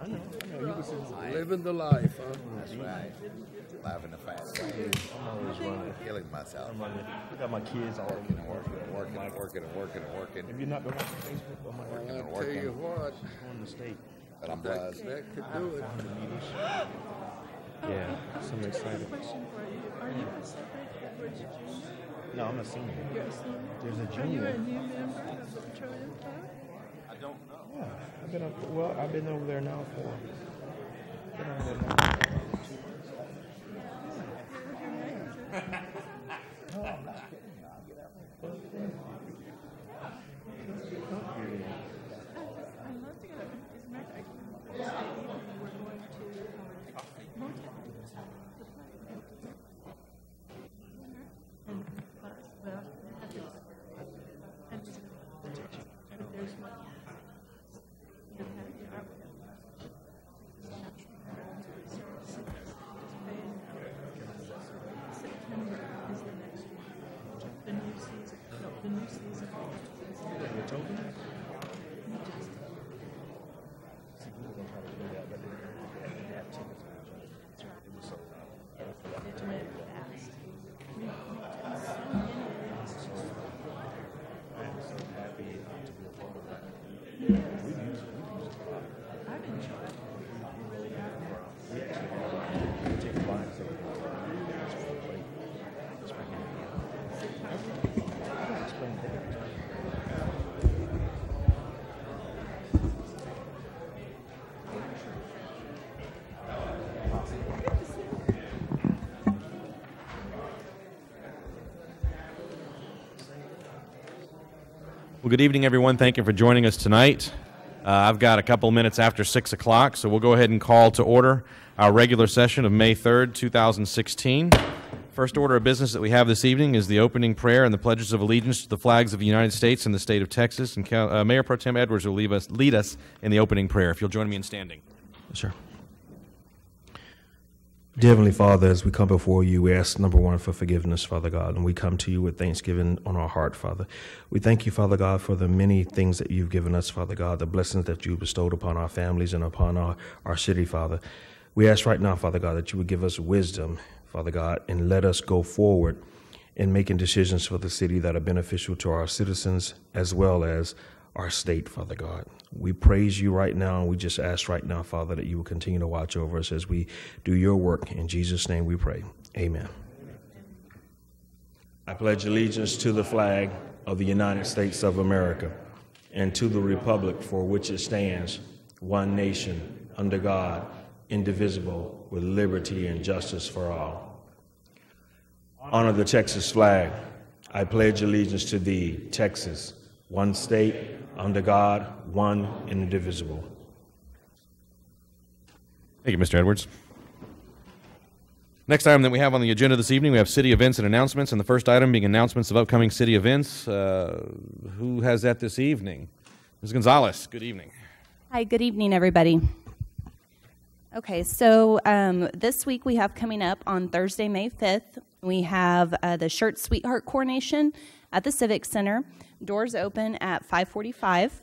I know. You was Living the life, huh? That's right. Living the fast way. I'm always running. Killing myself. I'm running. I got my kids all Working and working and working and working and working and working. Have you not been watching Facebook? I'm Working and I tell you working. what, on the state. But I'm buzzed. that could do it. Yeah, so I'm excited. Question for you. Are you a celebrant or is it junior? No, I'm a senior. You're a senior? There's a Are you junior. a new member of the Petroleum Club? Yeah, I've been over there now for. Been over there now for 2 months. No, I'm not kidding. I'll get out there. I'd love to go. As a matter of fact, this evening we're going to Motown. And plus, well, and there's one. September is the next one. The new season. No, the new season. You're token? See, we were going to try to do that, but they didn't have tickets. It was so It went fast. I am so happy to be a part of that. We've used it a lot. I've enjoyed it. You really have. We actually take clients over there. It's really great. It's bringing it in. I don't explain that. Well, good evening, everyone. Thank you for joining us tonight. I've got a couple minutes after 6 o'clock, so we'll go ahead and call to order our regular session of May 3rd, 2016. First order of business that we have this evening is the opening prayer and the pledges of allegiance to the flags of the United States and the state of Texas. And Mayor Pro Tem Edwards will lead us in the opening prayer. If you'll join me in standing. Sure. Dear Heavenly Father, as we come before you, we ask, number one, for forgiveness, Father God, and we come to you with thanksgiving on our heart, Father. We thank you, Father God, for the many things that you've given us, Father God, the blessings that you bestowed upon our families and upon our city, Father. We ask right now, Father God, that you would give us wisdom, Father God, and let us go forward in making decisions for the city that are beneficial to our citizens as well as our state, Father God. We praise you right now, and we just ask right now, Father, that you will continue to watch over us as we do your work. In Jesus' name we pray. Amen. I pledge allegiance to the flag of the United States of America and to the republic for which it stands, one nation, under God, indivisible, with liberty and justice for all. Honor the Texas flag. I pledge allegiance to thee, Texas, one state, under God, one and indivisible. Thank you, Mr. Edwards. Next item that we have on the agenda this evening, we have city events and announcements, and the first item being announcements of upcoming city events. Who has that this evening? Ms. Gonzalez, good evening. Hi, good evening, everybody. Okay, so this week we have coming up on Thursday, May 5th, we have the Schertz Sweetheart Coronation at the Civic Center. Doors open at 5:45.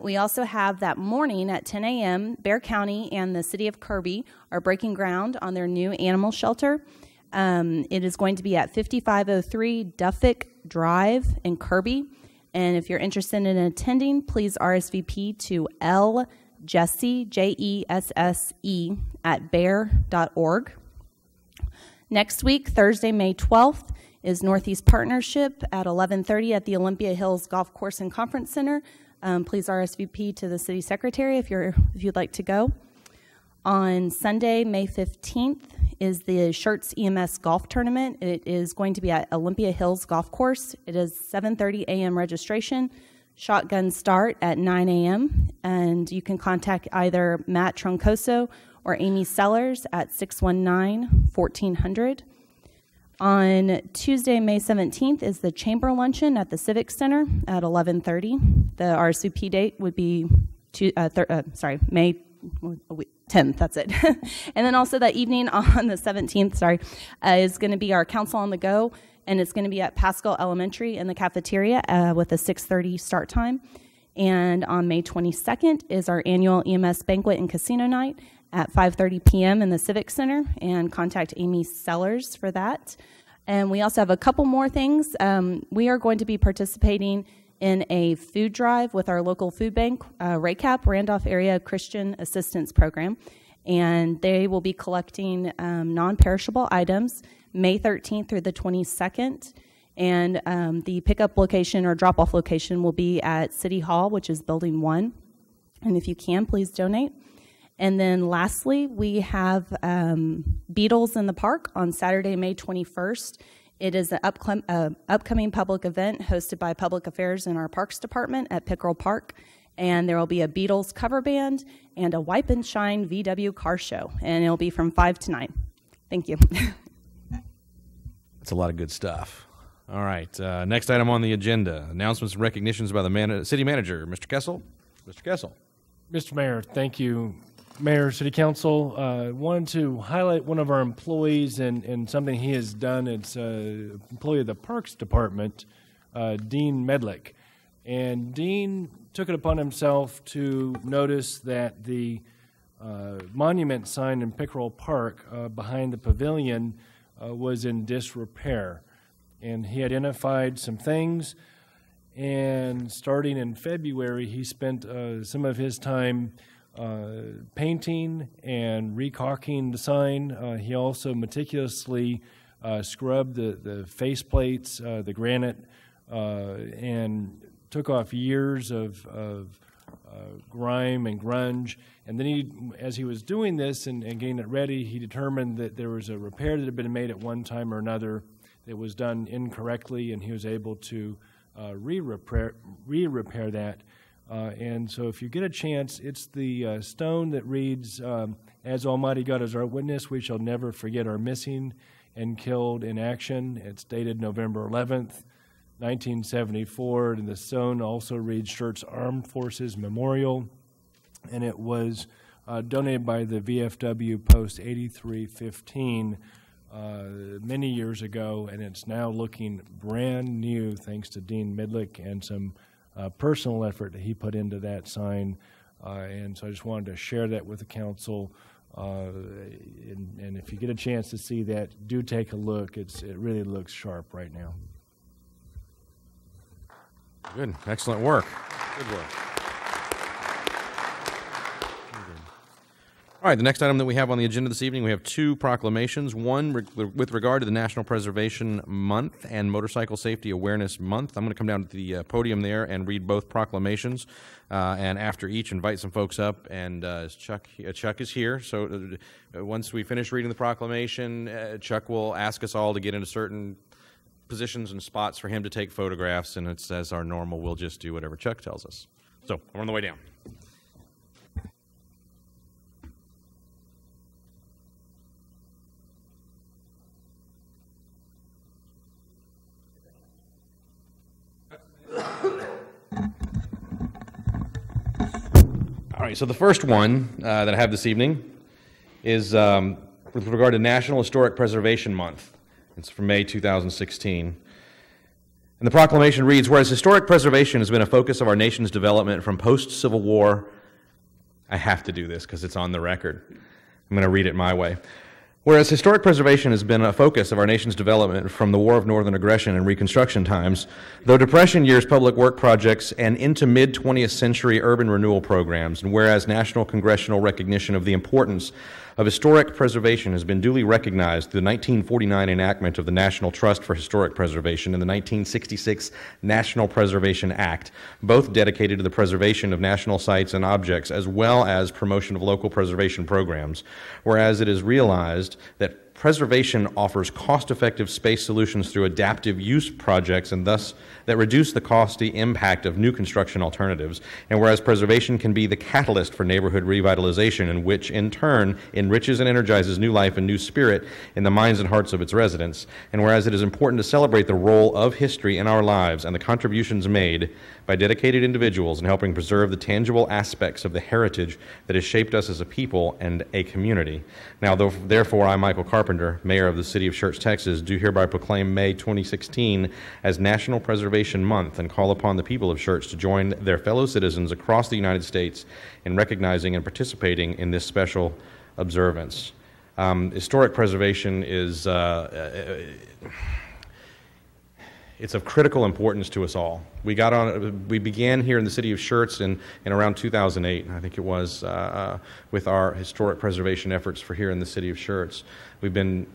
We also have that morning at 10 a.m., Bexar County and the City of Kirby are breaking ground on their new animal shelter. It is going to be at 5503 Duffick Drive in Kirby. And if you're interested in attending, please RSVP to Jesse, Jesse, at bear.org. Next week, Thursday, May 12th, is Northeast Partnership at 11:30 at the Olympia Hills Golf Course and Conference Center. Please RSVP to the city secretary if you'd like to go. On Sunday, May 15th, is the Schertz EMS Golf Tournament. It is going to be at Olympia Hills Golf Course. It is 7:30 a.m. registration. Shotgun start at 9 a.m. And you can contact either Matt Troncoso or Amy Sellers at 619-1400. On Tuesday, May 17th, is the Chamber Luncheon at the Civic Center at 11:30. The RSVP date would be May 10th, that's it. And then also that evening on the 17th, is going to be our Council on the Go, and it's going to be at Pascal Elementary in the cafeteria with a 6:30 start time. And on May 22nd is our annual EMS banquet and casino night at 5:30 p.m. in the Civic Center, and contact Amy Sellers for that. And we also have a couple more things. We are going to be participating in a food drive with our local food bank, RACAP, Randolph Area Christian Assistance Program, and they will be collecting non-perishable items May 13th through the 22nd. And the pickup location or drop-off location will be at City Hall, which is Building 1. And if you can, please donate. And then lastly, we have Beatles in the Park on Saturday, May 21st. It is an upcoming public event hosted by Public Affairs in our Parks Department at Pickerel Park. And there will be a Beatles cover band and a Wipe and Shine VW car show. And it'll be from 5 to 9. Thank you. That's a lot of good stuff. All right. Next item on the agenda, announcements and recognitions by the city manager, Mr. Kessel. Mr. Kessel. Mr. Mayor, thank you. Mayor, City Council, wanted to highlight one of our employees and something he has done. It's an employee of the Parks Department, Dean Medlick. And Dean took it upon himself to notice that the monument sign in Pickerel Park behind the pavilion was in disrepair. And he identified some things, and starting in February, he spent some of his time painting and recaulking the sign. He also meticulously scrubbed the faceplates, the granite, and took off years of grime and grunge. And then as he was doing this and getting it ready, he determined that there was a repair that had been made at one time or another that was done incorrectly, and he was able to re-repair that. And so if you get a chance, it's the stone that reads, "As Almighty God is our witness, we shall never forget our missing and killed in action." It's dated November 11th, 1974, and the stone also reads Schertz Armed Forces Memorial, and it was donated by the VFW Post 8315 many years ago, and it's now looking brand new thanks to Dean Medlick and some personal effort that he put into that sign. And so I just wanted to share that with the council. And if you get a chance to see that, do take a look. It really looks sharp right now. Good. Excellent work. Good work. All right, the next item that we have on the agenda this evening, we have two proclamations. One with regard to the National Preservation Month and Motorcycle Safety Awareness Month. I'm going to come down to the podium there and read both proclamations, and after each, invite some folks up. And Chuck is here, so once we finish reading the proclamation, Chuck will ask us all to get into certain positions and spots for him to take photographs, and it's as our normal, we'll just do whatever Chuck tells us. So we're on the way down. All right, so the first one that I have this evening is with regard to National Historic Preservation Month. It's from May 2016. And the proclamation reads, "Whereas historic preservation has been a focus of our nation's development from post-Civil War," I have to do this because it's on the record. I'm going to read it my way. "Whereas historic preservation has been a focus of our nation's development from the War of Northern Aggression and Reconstruction times, though Depression years public work projects and into mid-20th century urban renewal programs, and whereas national congressional recognition of the importance of historic preservation has been duly recognized through the 1949 enactment of the National Trust for Historic Preservation and the 1966 National Preservation Act, both dedicated to the preservation of national sites and objects as well as promotion of local preservation programs, whereas it is realized that preservation offers cost-effective space solutions through adaptive use projects and thus that reduce the costly impact of new construction alternatives, and whereas preservation can be the catalyst for neighborhood revitalization, and which in turn enriches and energizes new life and new spirit in the minds and hearts of its residents, and whereas it is important to celebrate the role of history in our lives and the contributions made by dedicated individuals in helping preserve the tangible aspects of the heritage that has shaped us as a people and a community. Now, therefore, I, Michael Carpenter, Carpenter, Mayor of the City of Schertz, Texas, do hereby proclaim May 2016 as National Preservation Month and call upon the people of Schertz to join their fellow citizens across the United States in recognizing and participating in this special observance. Historic preservation is it's of critical importance to us all. We began here in the city of Schertz in around 2008, I think it was, with our historic preservation efforts for here in the city of Schertz. We've been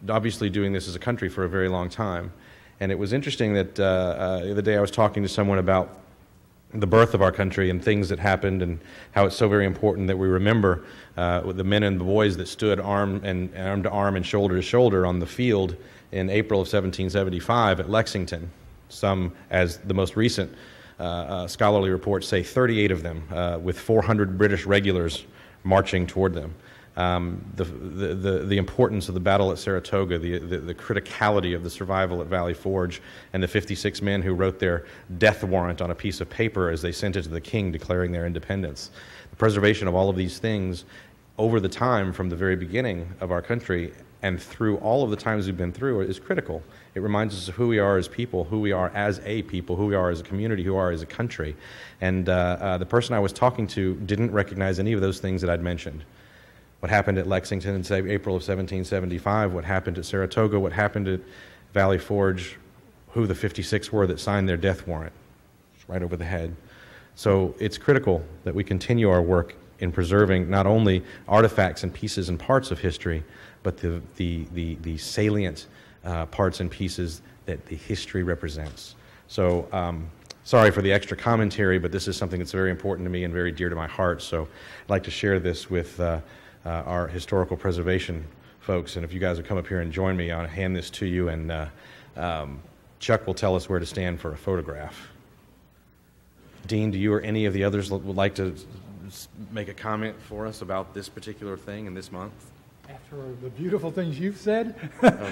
obviously doing this as a country for a very long time. And it was interesting that the other day I was talking to someone about the birth of our country and things that happened and how it's so very important that we remember the men and the boys that stood arm to arm and shoulder to shoulder on the field in April of 1775 at Lexington. Some, as the most recent scholarly reports say, 38 of them with 400 British regulars marching toward them. The importance of the battle at Saratoga, the criticality of the survival at Valley Forge, and the 56 men who wrote their death warrant on a piece of paper as they sent it to the king declaring their independence. The preservation of all of these things over the time from the very beginning of our country and through all of the times we've been through is critical. It reminds us of who we are as people, who we are as a people, who we are as a community, who we are as a country. And the person I was talking to didn't recognize any of those things that I'd mentioned. What happened at Lexington in April of 1775, what happened at Saratoga, what happened at Valley Forge, who the 56 were that signed their death warrant. It's right over the head. So it's critical that we continue our work in preserving not only artifacts and pieces and parts of history, but the salient parts and pieces that the history represents. So sorry for the extra commentary, but this is something that's very important to me and very dear to my heart. So I'd like to share this with our historical preservation folks. And if you guys would come up here and join me, I'll hand this to you, and Chuck will tell us where to stand for a photograph. Dean, do you or any of the others would like to make a comment for us about this particular thing in this month? After the beautiful things you've said,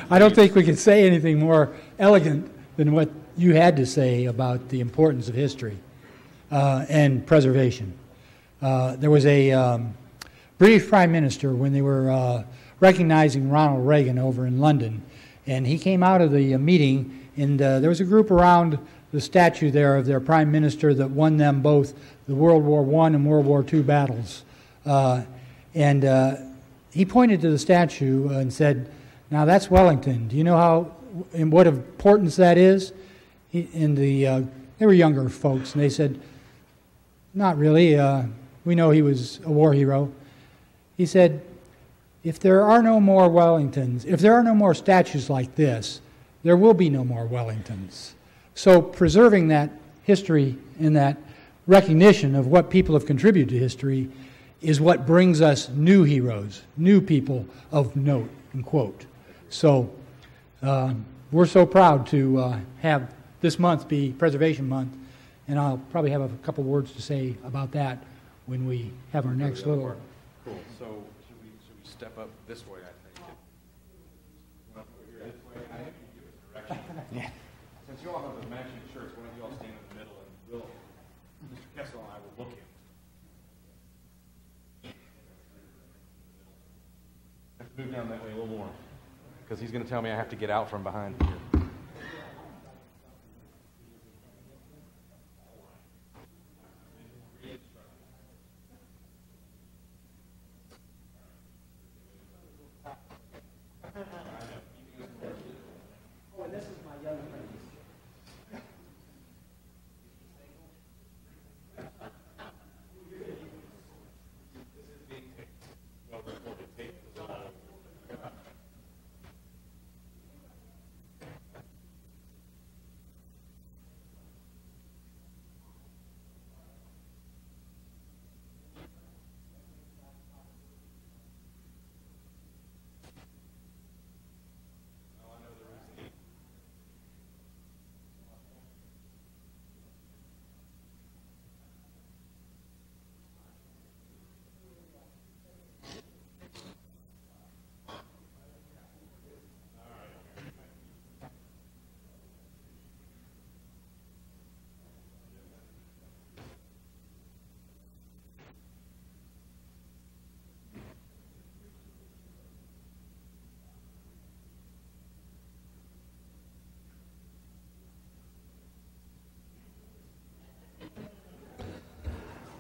I don't think we could say anything more elegant than what you had to say about the importance of history and preservation. There was a British Prime Minister when they were recognizing Ronald Reagan over in London, and he came out of the meeting, and there was a group around the statue there of their Prime Minister that won them both the World War I and World War II battles. He pointed to the statue and said, "Now that's Wellington. Do you know how and what importance that is?" They were younger folks, and they said, "Not really. We know he was a war hero." He said, "If there are no more Wellingtons, if there are no more statues like this, there will be no more Wellingtons." So preserving that history and that recognition of what people have contributed to history is what brings us new heroes, new people of note and quote. So we're so proud to have this month be Preservation Month, and I'll probably have a couple words to say about that when we have our next little... Cool. So should we step up this way, I think? Yeah. Since you all have the matching shirts, why don't you all stand in the middle, and Mr. Kessel and I will look in. I have to move down that way a little more, because he's going to tell me I have to get out from behind here.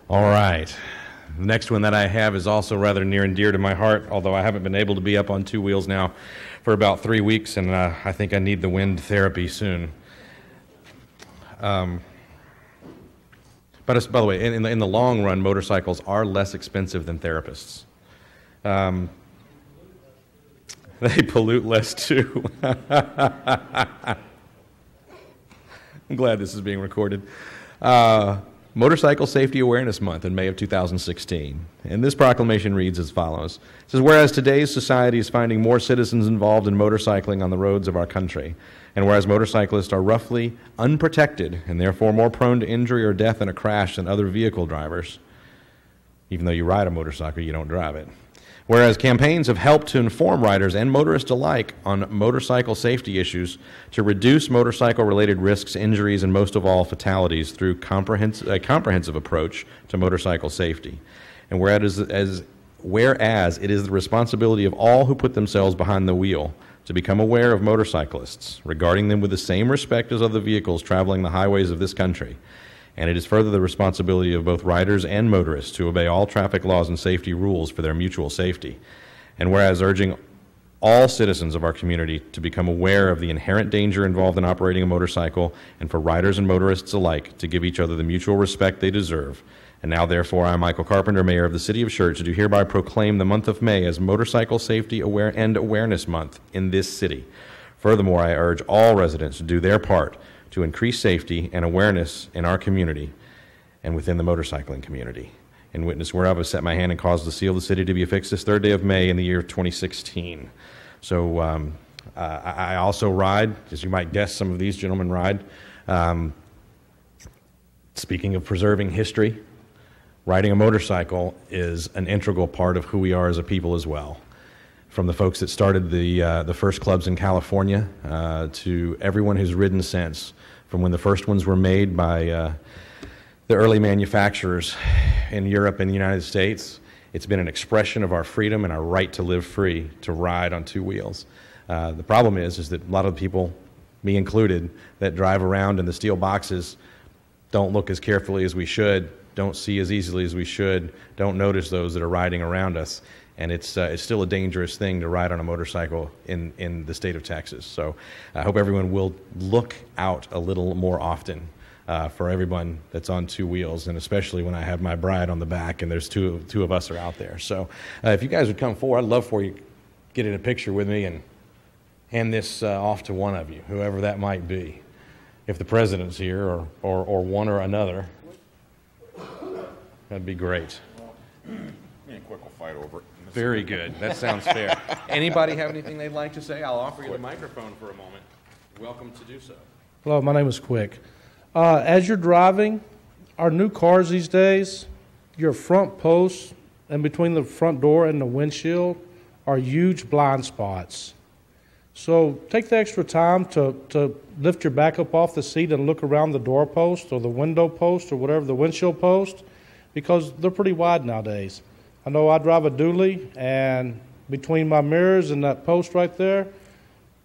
All right. The next one that I have is also rather near and dear to my heart, although I haven't been able to be up on two wheels now for about 3 weeks, and I think I need the wind therapy soon. But by the way, in the long run, motorcycles are less expensive than therapists. They pollute less too. I'm glad this is being recorded. Motorcycle Safety Awareness Month in May of 2016. And this proclamation reads as follows. It says, whereas today's society is finding more citizens involved in motorcycling on the roads of our country, and whereas motorcyclists are roughly unprotected and therefore more prone to injury or death in a crash than other vehicle drivers, even though you ride a motorcycle, you don't drive it. Whereas campaigns have helped to inform riders and motorists alike on motorcycle safety issues to reduce motorcycle-related risks, injuries, and most of all, fatalities through a comprehensive approach to motorcycle safety. And whereas it is the responsibility of all who put themselves behind the wheel to become aware of motorcyclists, regarding them with the same respect as other vehicles traveling the highways of this country. And it is further the responsibility of both riders and motorists to obey all traffic laws and safety rules for their mutual safety. And whereas urging all citizens of our community to become aware of the inherent danger involved in operating a motorcycle, and for riders and motorists alike to give each other the mutual respect they deserve. And now, therefore, I, Michael Carpenter, Mayor of the City of Schertz, do hereby proclaim the month of May as Motorcycle Safety and Awareness Month in this city. Furthermore, I urge all residents to do their part to increase safety and awareness in our community and within the motorcycling community. In witness whereof I set my hand and caused the seal of the city to be affixed this 3rd day of May in the year 2016. So I also ride, as you might guess, some of these gentlemen ride. Speaking of preserving history, riding a motorcycle is an integral part of who we are as a people as well. From the folks that started the first clubs in California to everyone who's ridden since, from when the first ones were made by the early manufacturers in Europe and the United States. It's been an expression of our freedom and our right to live free, to ride on two wheels. The problem is that a lot of people, me included, that drive around in the steel boxes don't look as carefully as we should, don't see as easily as we should, don't notice those that are riding around us. And it's still a dangerous thing to ride on a motorcycle in the state of Texas. So I hope everyone will look out a little more often for everyone that's on two wheels, and especially when I have my bride on the back and there's two of us are out there. So if you guys would come forward, I'd love for you to get in a picture with me and hand this off to one of you, whoever that might be. If the president's here or one or another, that'd be great. Me and Quick will fight over it. Very good. That sounds fair. Anybody have anything they'd like to say? I'll offer you the microphone for a moment. You're welcome to do so. Hello, my name is Quick. As you're driving, our new cars these days, your front posts and between the front door and the windshield are huge blind spots. So take the extra time to lift your back up off the seat and look around the door post or the window post or whatever, the windshield post, because they're pretty wide nowadays. I know I drive a dually, and between my mirrors and that post right there,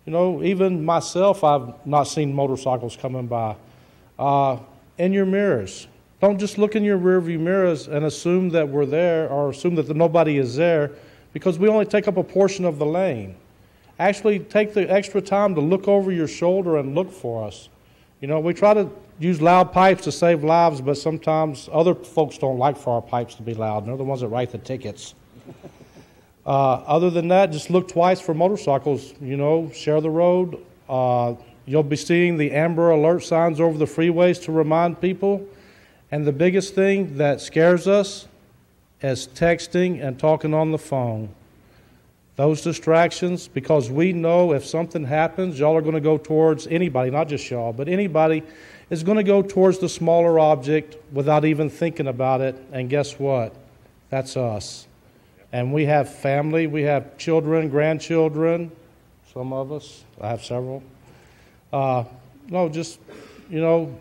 you know, even myself, I've not seen motorcycles coming by. In your mirrors, don't just look in your rearview mirrors and assume that we're there or assume that nobody is there, because we only take up a portion of the lane. Actually, take the extra time to look over your shoulder and look for us. You know, we try to use loud pipes to save lives, but sometimes other folks don't like for our pipes to be loud, and they're the ones that write the tickets. Other than that, just look twice for motorcycles. You know, share the road. You'll be seeing the amber alert signs over the freeways to remind people. And the biggest thing that scares us is texting and talking on the phone. Those distractions, because we know if something happens, y'all are going to go towards anybody, not just y'all, but anybody is going to go towards the smaller object without even thinking about it. And guess what? That's us. And we have family, we have children, grandchildren, some of us. I have several. No, just, you know,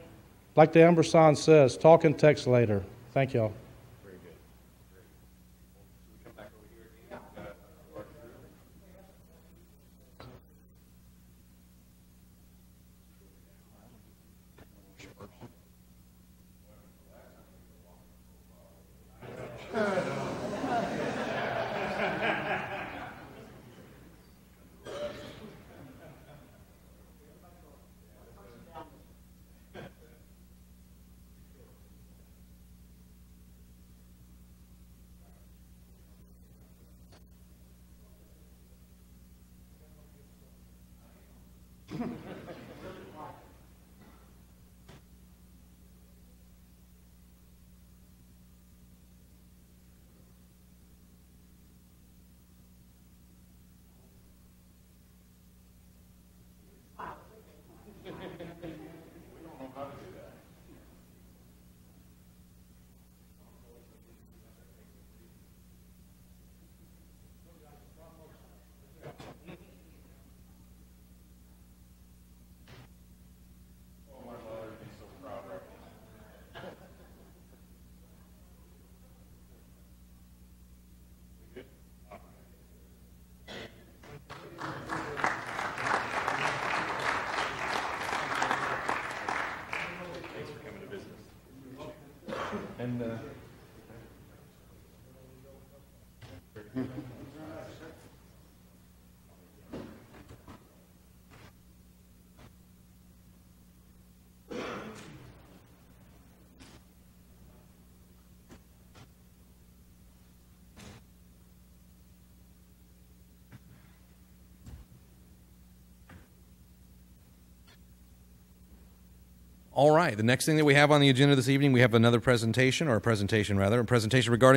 like the amber sign says, talk and text later. Thank y'all. Very good. Come back over here again. And All right. The next thing that we have on the agenda this evening, we have a presentation regarding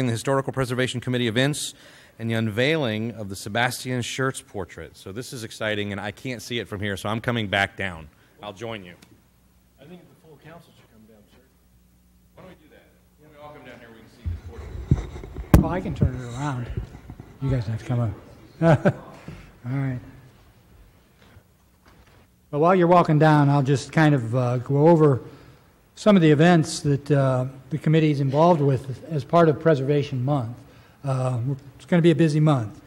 the Historical Preservation Committee events and the unveiling of the Sebastian Schertz portrait. So this is exciting, and I can't see it from here, so I'm coming back down. I'll join you. I think the full council should come down, sir. Why don't we do that? When we all come down here, we can see this portrait. Well, I can turn it around. You guys have to come up. All right. Well, while you're walking down, I'll just kind of go over some of the events that the committee is involved with as part of Preservation Month. It's going to be a busy month.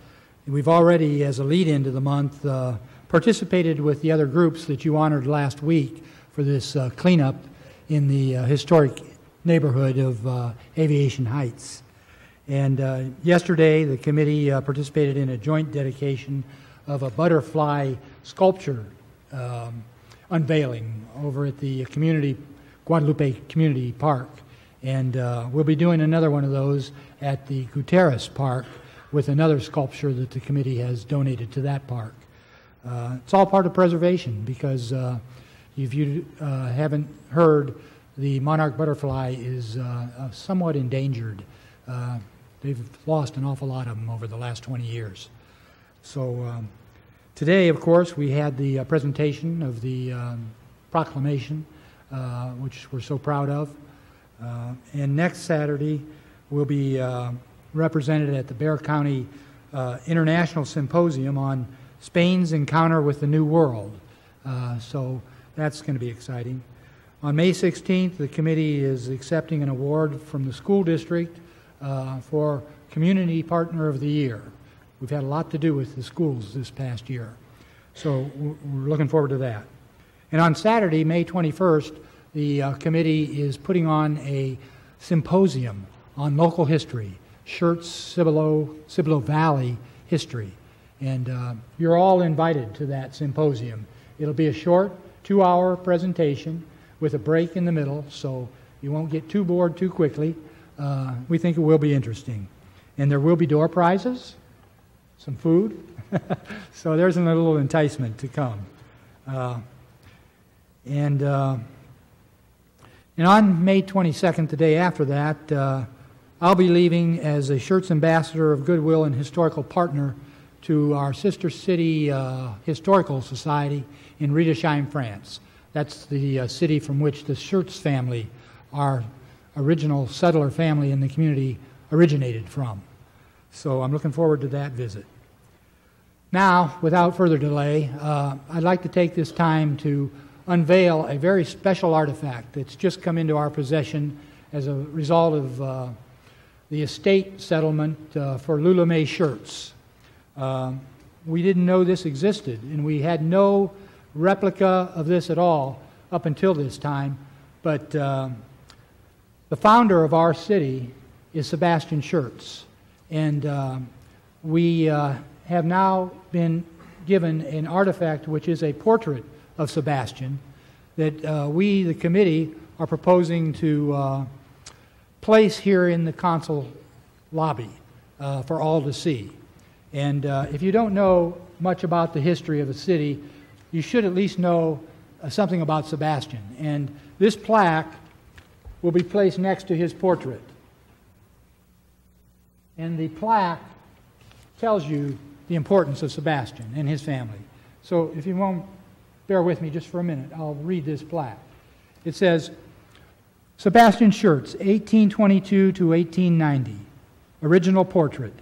We've already, as a lead-in to the month, participated with the other groups that you honored last week for this cleanup in the historic neighborhood of Aviation Heights. And yesterday, the committee participated in a joint dedication of a butterfly sculpture unveiling over at the Guadalupe Community Park. And we'll be doing another one of those at the Gutierrez Park with another sculpture that the committee has donated to that park. It's all part of preservation because if you haven't heard, the monarch butterfly is somewhat endangered. They've lost an awful lot of them over the last 20 years. So today, of course, we had the presentation of the proclamation, which we're so proud of. And next Saturday, we'll be represented at the Bexar County International Symposium on Spain's encounter with the New World. So that's going to be exciting. On May 16th, the committee is accepting an award from the school district for Community Partner of the Year. We've had a lot to do with the schools this past year. So we're looking forward to that. And on Saturday, May 21st, the committee is putting on a symposium on local history, Schertz Cibolo Valley history. And you're all invited to that symposium. It'll be a short 2-hour presentation with a break in the middle, so you won't get too bored too quickly. We think it will be interesting. And there will be door prizes, some food. So there's a little enticement to come. And on May 22nd, the day after that, I'll be leaving as a Schertz Ambassador of Goodwill and Historical Partner to our sister city Historical Society in Riedesheim, France. That's the city from which the Schertz family, our original settler family in the community, originated from. So I'm looking forward to that visit. Now, without further delay, I'd like to take this time to unveil a very special artifact that's just come into our possession as a result of the estate settlement for Lula Mae Schertz. We didn't know this existed, and we had no replica of this at all up until this time, but the founder of our city is Sebastian Schertz, and we have now been given an artifact which is a portrait of Sebastian that we, the committee, are proposing to place here in the council lobby for all to see. And if you don't know much about the history of the city, you should at least know something about Sebastian. And this plaque will be placed next to his portrait. And the plaque tells you the importance of Sebastian and his family. So if you won't bear with me just for a minute, I'll read this plaque. It says, Sebastian Schertz, 1822 to 1890, original portrait.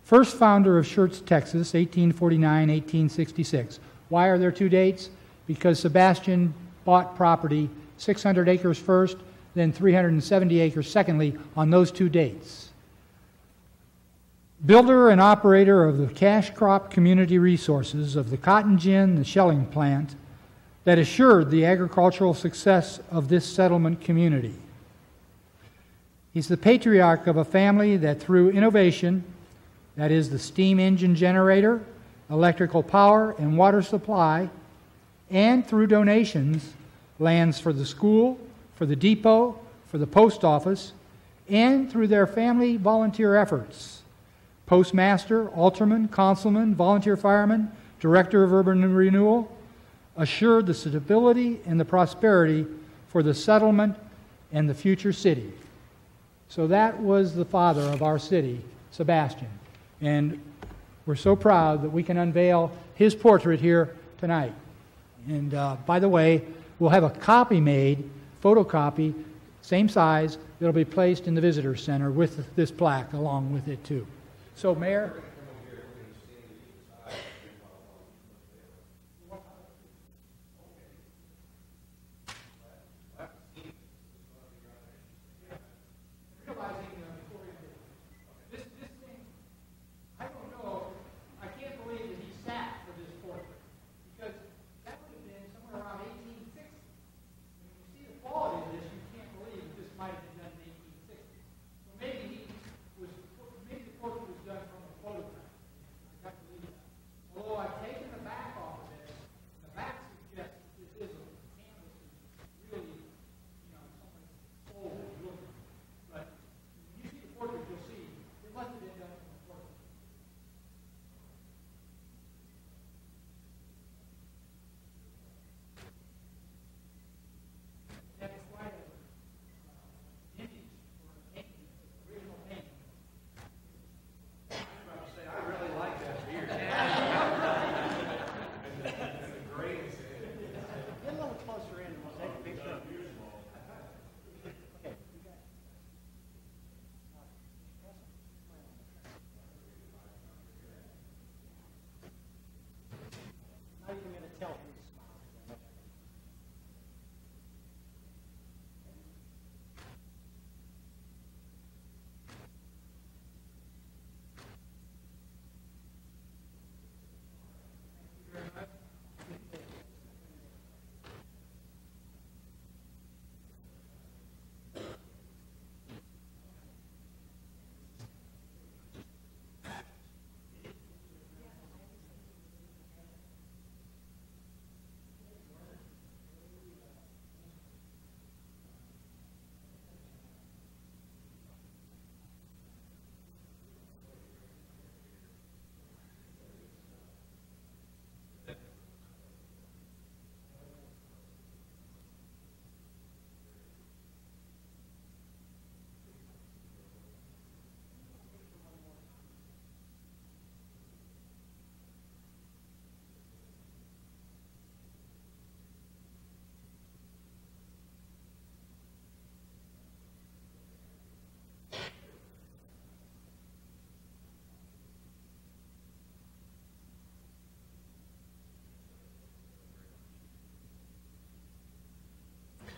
First founder of Schertz, Texas, 1849-1866. Why are there two dates? Because Sebastian bought property, 600 acres first, then 370 acres secondly, on those two dates. Builder and operator of the cash crop community resources of the cotton gin, the shelling plant, that assured the agricultural success of this settlement community. He's the patriarch of a family that through innovation, that is the steam engine generator, electrical power, and water supply, and through donations, lands for the school, for the depot, for the post office, and through their family volunteer efforts. Postmaster, alderman, councilman, volunteer fireman, director of urban renewal, assured the stability and the prosperity for the settlement and the future city. So that was the father of our city, Sebastian. And we're so proud that we can unveil his portrait here tonight. And by the way, we'll have a copy made, photocopy, same size, that'll be placed in the visitor center with this plaque along with it too. So, Mayor.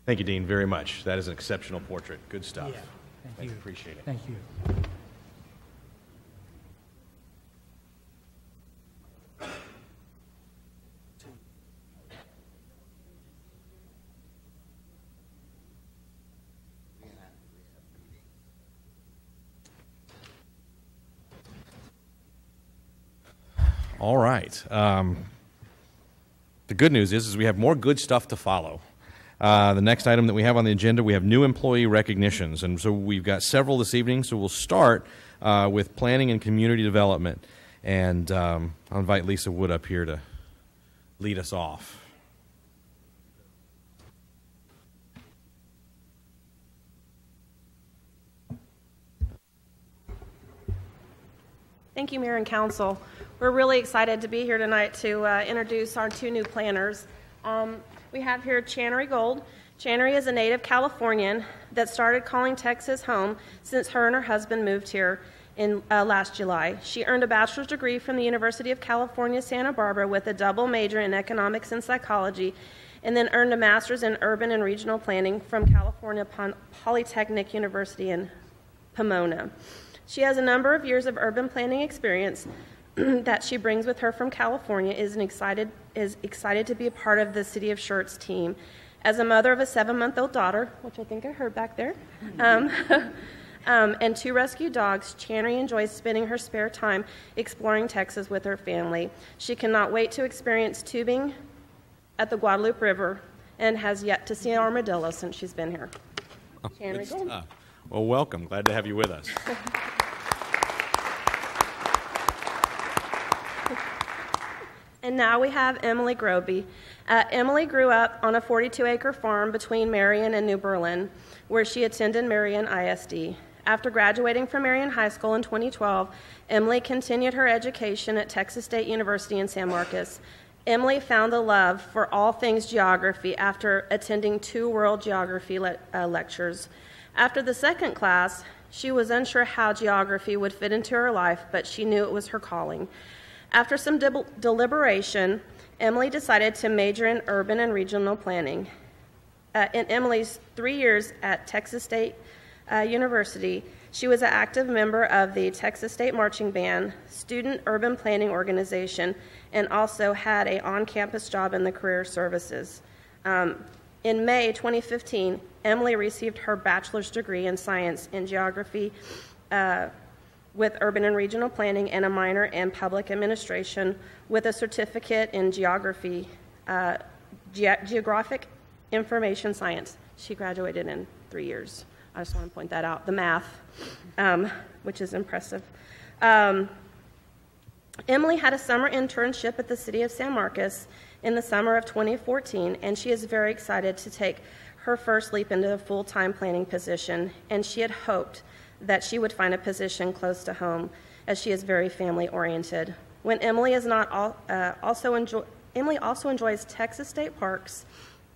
Thank you, Dean, very much. That is an exceptional portrait. Good stuff. Yeah, thank you. Appreciate it. Thank you. All right. The good news is we have more good stuff to follow. The next item that we have on the agenda, we have new employee recognitions. And so we've got several this evening. So we'll start with planning and community development. And I'll invite Lisa Wood up here to lead us off. Thank you, Mayor and Council. We're really excited to be here tonight to introduce our two new planners. We have here Channery Gold. Channery is a native Californian that started calling Texas home since her and her husband moved here in last July. She earned a bachelor's degree from the University of California, Santa Barbara with a double major in economics and psychology, and then earned a master's in urban and regional planning from California Polytechnic University in Pomona. She has a number of years of urban planning experience that she brings with her from California, is excited to be a part of the City of Schertz team. As a mother of a 7-month-old daughter, which I think I heard back there, and 2 rescue dogs, Channery enjoys spending her spare time exploring Texas with her family. She cannot wait to experience tubing at the Guadalupe River and has yet to see an armadillo since she's been here. Channery Gold. Well, welcome. Glad to have you with us. And now we have Emily Groby. Emily grew up on a 42-acre farm between Marion and New Berlin, where she attended Marion ISD. After graduating from Marion High School in 2012, Emily continued her education at Texas State University in San Marcos. Emily found a love for all things geography after attending 2 world geography lectures. After the second class, she was unsure how geography would fit into her life, but she knew it was her calling. After some deliberation, Emily decided to major in urban and regional planning. In Emily's 3 years at Texas State University, she was an active member of the Texas State Marching Band, Student Urban Planning Organization, and also had an on-campus job in the career services. In May 2015, Emily received her bachelor's degree in science in geography with urban and regional planning and a minor in public administration with a certificate in geography, geographic information science. She graduated in 3 years. I just want to point that out. The math, which is impressive. Emily had a summer internship at the city of San Marcos in the summer of 2014, and she is very excited to take her first leap into a full-time planning position, and she had hoped that she would find a position close to home, as she is very family-oriented. When Emily Emily also enjoys Texas state parks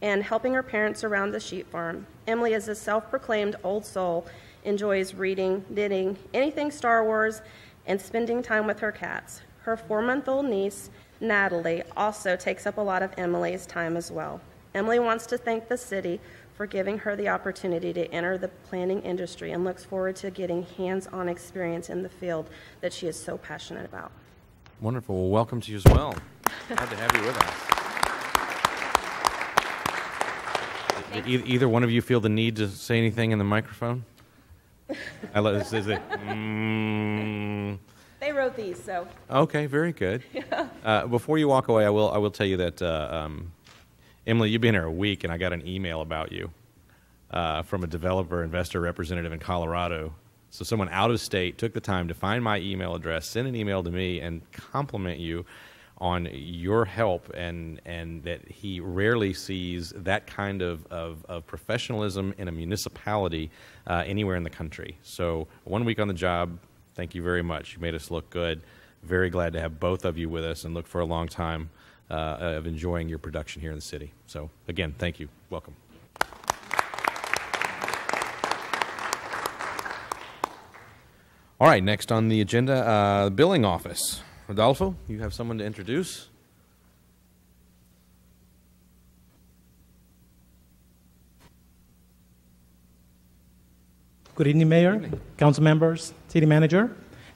and helping her parents around the sheep farm. Emily is a self-proclaimed old soul, enjoys reading, knitting, anything Star Wars, and spending time with her cats. Her 4-month-old niece, Natalie, also takes up a lot of Emily's time as well. Emily wants to thank the city for giving her the opportunity to enter the planning industry and looks forward to getting hands-on experience in the field that she is so passionate about. Wonderful. Well, welcome to you as well. Glad to have you with us. Either one of you feel the need to say anything in the microphone? They wrote these, so. Okay, very good. Before you walk away, I will tell you that Emily, you've been here a week, and I got an email about you from a developer investor representative in Colorado. So someone out of state took the time to find my email address, send an email to me, and compliment you on your help, and that he rarely sees that kind of professionalism in a municipality anywhere in the country. So 1 week on the job, thank you very much. You made us look good. Very glad to have both of you with us and look for a long time of enjoying your production here in the city. So again, thank you. Welcome. All right, next on the agenda, the billing office. Rodolfo, you have someone to introduce? Good evening, Mayor, council members, city manager.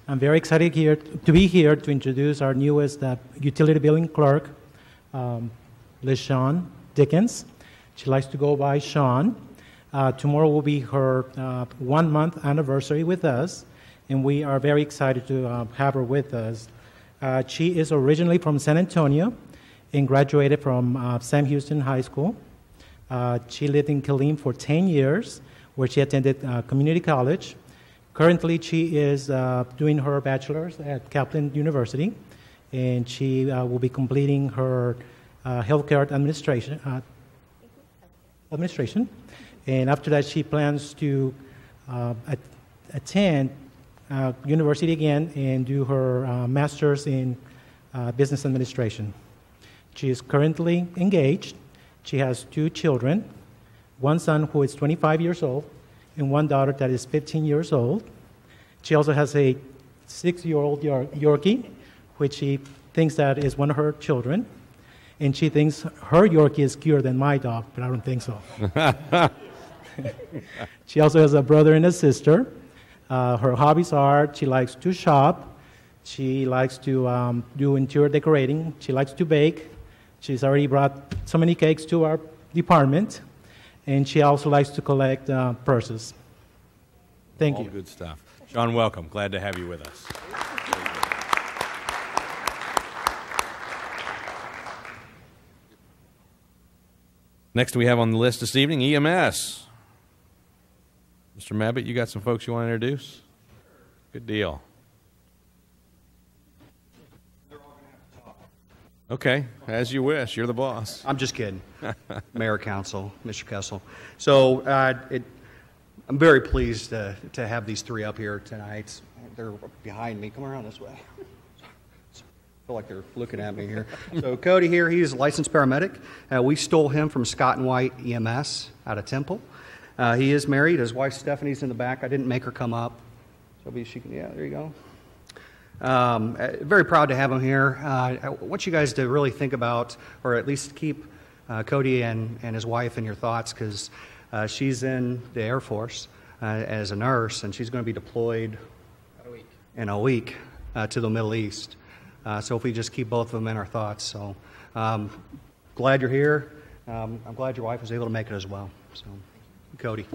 I'm very excited to be here to introduce our newest utility billing clerk, LaShawn Dickens. She likes to go by Shawn. Tomorrow will be her 1-month anniversary with us, and we are very excited to have her with us. She is originally from San Antonio and graduated from Sam Houston High School. She lived in Killeen for 10 years, where she attended community college. Currently, she is doing her bachelor's at Kaplan University, and she will be completing her healthcare administration. And after that, she plans to attend university again and do her master's in business administration. She is currently engaged. She has 2 children, one son who is 25 years old and one daughter that is 15 years old. She also has a 6-year-old Yorkie, which she thinks that is one of her children. And she thinks her Yorkie is cuter than my dog, but I don't think so. She also has a brother and a sister. Her hobbies are she likes to shop, she likes to do interior decorating, she likes to bake. She's already brought so many cakes to our department, and she also likes to collect purses. Thank you. All good stuff. Sean, welcome. Glad to have you with us. Next we have on the list this evening, EMS. Mr. Mabbitt, you got some folks you want to introduce? Good deal. Okay, as you wish. You're the boss. I'm just kidding. Mayor, Council, Mr. Kessel. So I'm very pleased to have these 3 up here tonight. They're behind me. Come around this way. I feel like they're looking at me here. So Cody here, he's a licensed paramedic. We stole him from Scott & White EMS out of Temple. He is married. His wife Stephanie's in the back. I didn't make her come up. So maybe she can, yeah, there you go. Very proud to have him here. I want you guys to really think about, or at least keep Cody and his wife in your thoughts, because she's in the Air Force as a nurse, and she's going to be deployed in a week to the Middle East. So if we just keep both of them in our thoughts. So glad you're here. I'm glad your wife was able to make it as well. So, Cody.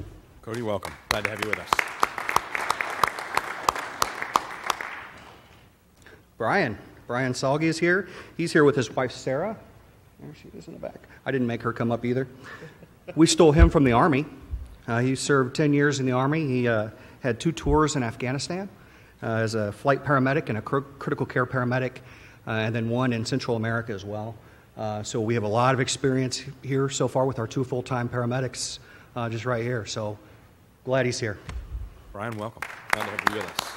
Cody, welcome. Glad to have you with us. Brian Salgi is here. He's here with his wife, Sarah. There she is in the back. I didn't make her come up either. We stole him from the Army. He served 10 years in the Army. He had 2 tours in Afghanistan as a flight paramedic and a critical care paramedic, and then 1 in Central America as well. So we have a lot of experience here so far with our 2 full-time paramedics just right here. So glad he's here. Brian, welcome. Glad to have you with us.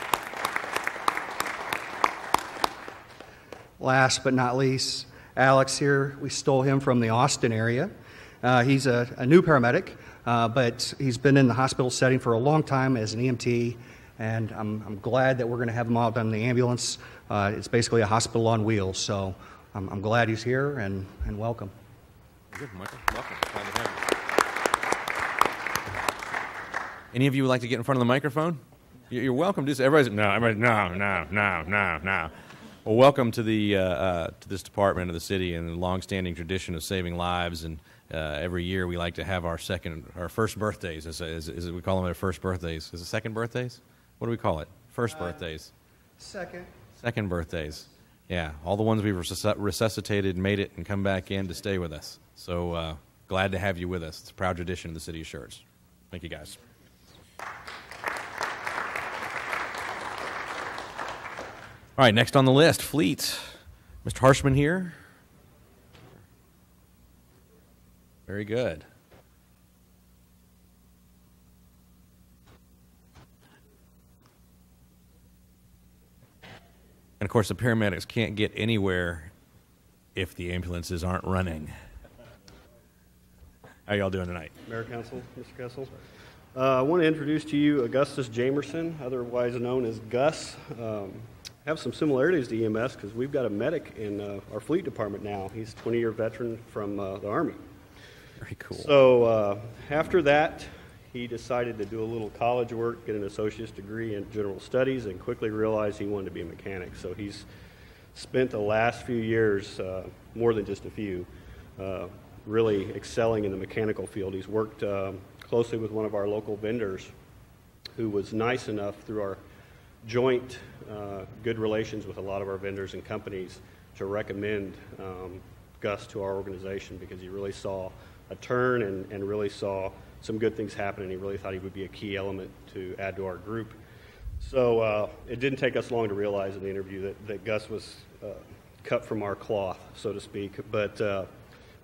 Last but not least, Alex here. We stole him from the Austin area. He's a new paramedic, but he's been in the hospital setting for a long time as an EMT, and I'm glad that we're going to have him out on the ambulance. It's basically a hospital on wheels, so I'm glad he's here, and welcome. Good, Michael. Welcome. Glad to have you. Any of you would like to get in front of the microphone? You're welcome to. Everybody's no. Well, welcome to the to this department of the city and the long-standing tradition of saving lives. And every year we like to have our first birthdays, as we call them, our first birthdays. Is it second birthdays? What do we call it? First birthdays. Second birthdays. Yeah, all the ones we've resuscitated, made it, and come back in to stay with us. So glad to have you with us. It's a proud tradition of the city of Schertz. Thank you, guys. All right, next on the list, Fleet. Mr. Harshman here. Very good. And, of course, the paramedics can't get anywhere if the ambulances aren't running. How y'all doing tonight? Mayor, Council, Mr. Kessel. I want to introduce to you Augustus Jamerson, otherwise known as Gus. Have some similarities to EMS because we've got a medic in our fleet department now. He's a 20-year veteran from the Army. Very cool. So after that, he decided to do a little college work, get an associate's degree in general studies, and quickly realized he wanted to be a mechanic. So he's spent the last few years, more than just a few, really excelling in the mechanical field. He's worked closely with one of our local vendors who was nice enough through our joint good relations with a lot of our vendors and companies to recommend Gus to our organization because he really saw a turn and really saw some good things happen, and he really thought he would be a key element to add to our group. So it didn't take us long to realize in the interview that Gus was cut from our cloth, so to speak. But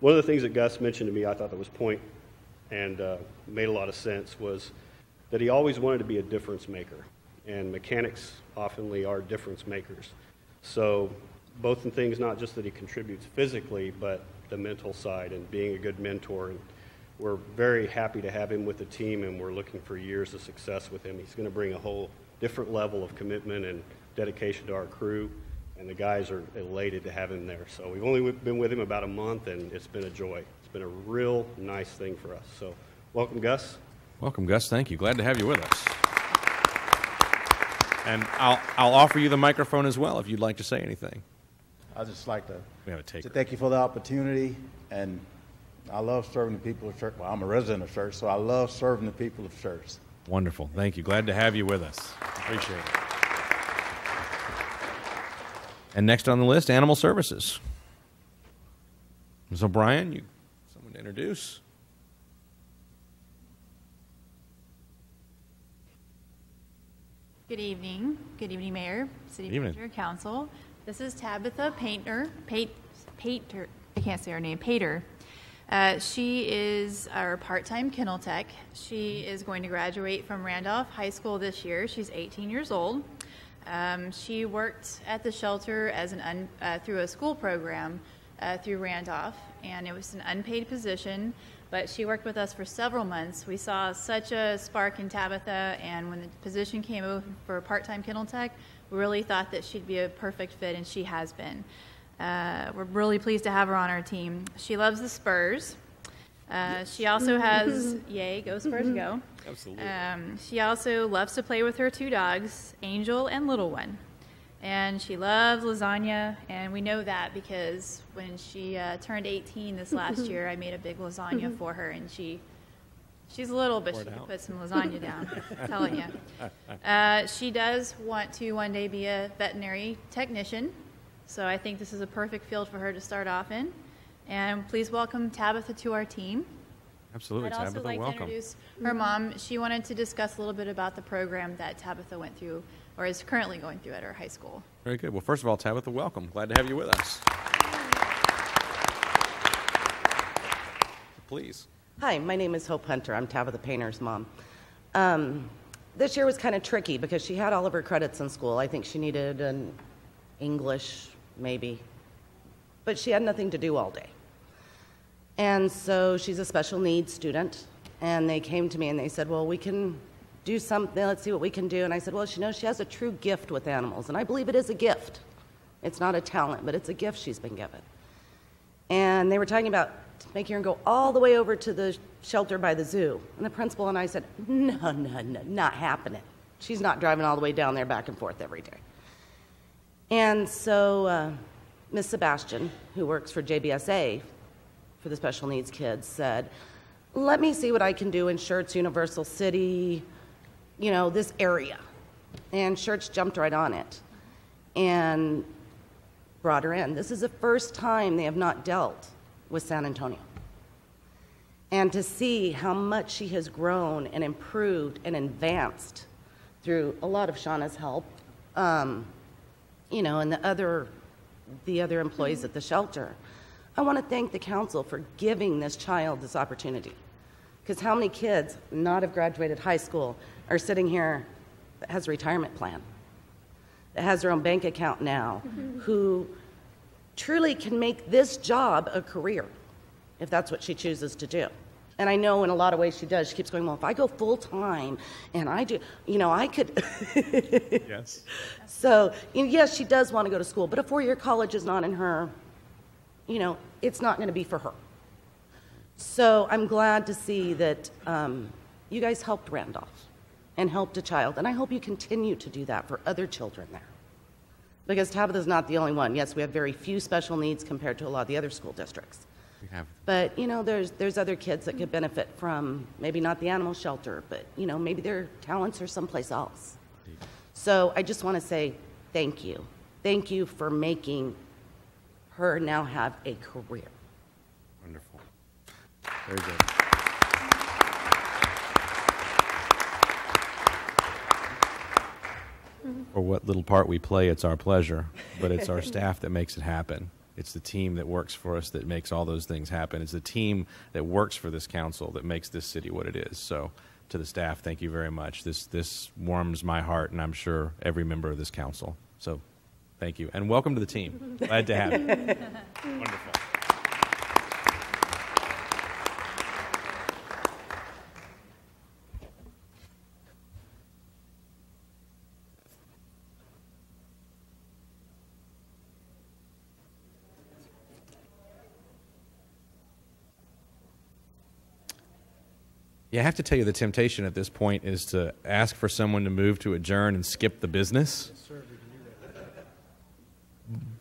one of the things that Gus mentioned to me I thought that was point and made a lot of sense was that he always wanted to be a difference maker, and mechanics oftenly are difference makers. So both in things not just that he contributes physically, but the mental side and being a good mentor. And we're very happy to have him with the team, and we're looking for years of success with him. He's going to bring a whole different level of commitment and dedication to our crew, and the guys are elated to have him there. So we've only been with him about a month, and it's been a joy. It's been a real nice thing for us. So welcome, Gus. Welcome, Gus. Thank you. Glad to have you with us. And I'll offer you the microphone as well if you'd like to say anything. I'd just like to to thank you for the opportunity, and I love serving the people of Schertz. Well, I'm a resident of Schertz, so I love serving the people of Schertz. Wonderful. Thank you. Glad to have you with us. Appreciate it. And next on the list, Animal Services. Ms. O'Brien, someone to introduce. Good evening. Good evening, Mayor, City Manager, Council. This is Tabitha Painter. I can't say her name. Pater. She is our part-time kennel tech. She is going to graduate from Randolph High School this year. She's 18 years old. She worked at the shelter as through a school program through Randolph, and it was an unpaid position, but she worked with us for several months. We saw such a spark in Tabitha, and when the position came open for a part-time kennel tech, we really thought that she'd be a perfect fit, and she has been. We're really pleased to have her on our team. She loves the Spurs. She also has, yay, go Spurs, go. Absolutely. She also loves to play with her two dogs, Angel and Little One. And she loves lasagna, and we know that because when she turned 18 this last year, I made a big lasagna for her, and she's little, but she can put some lasagna down, I'm telling you. She does want to one day be a veterinary technician, so I think this is a perfect field for her to start off in. And please welcome Tabitha to our team. Absolutely, I'd also like to introduce her mom. She wanted to discuss a little bit about the program that Tabitha went through, or is currently going through at her high school. Very good. Well, first of all, Tabitha, welcome. Glad to have you with us. Please. Hi, my name is Hope Hunter. I'm Tabitha Painter's mom. This year was kind of tricky because she had all of her credits in school. I think she needed an English, maybe, but she had nothing to do all day. And so she's a special needs student, and they came to me and they said, well, we can do something, let's see what we can do. And I said, well, she knows she has a true gift with animals, and I believe it is a gift. It's not a talent, but it's a gift she's been given. And they were talking about making her go all the way over to the shelter by the zoo. And the principal and I said, no, not happening. She's not driving all the way down there back and forth every day. And so Ms. Sebastian, who works for JBSA for the special needs kids, said, let me see what I can do in Schertz, Universal City, this area. And Schertz jumped right on it and brought her in. This is the first time they have not dealt with San Antonio. And to see how much she has grown and improved and advanced through a lot of Shauna's help, and the other employees at the shelter. I want to thank the council for giving this child this opportunity. Because how many kids not have graduated high school are sitting here that has a retirement plan, that has their own bank account now, who truly can make this job a career, if that's what she chooses to do. And I know in a lot of ways she does. She keeps going, well, if I go full-time and I do, I could. Yes. So, yes, she does want to go to school, but a four-year college is not in her, it's not going to be for her. So I'm glad to see that you guys helped Randolph and helped a child, and I hope you continue to do that for other children there. Because Tabitha's not the only one. Yes, we have very few special needs compared to a lot of the other school districts. We have. But, there's other kids that could benefit from maybe not the animal shelter, but, maybe their talents are someplace else. So I just want to say thank you. Thank you for making her now have a career. Wonderful. Very good. For what little part we play, it's our pleasure, but it's our staff that makes it happen. It's the team that works for us that makes all those things happen. It's the team that works for this council that makes this city what it is. So to the staff, thank you very much. This warms my heart, and I'm sure every member of this council. So thank you. And welcome to the team. Glad to have you. Wonderful. Yeah, I have to tell you the temptation at this point is to ask for someone to move to adjourn and skip the business. Yes, sir, we can do that.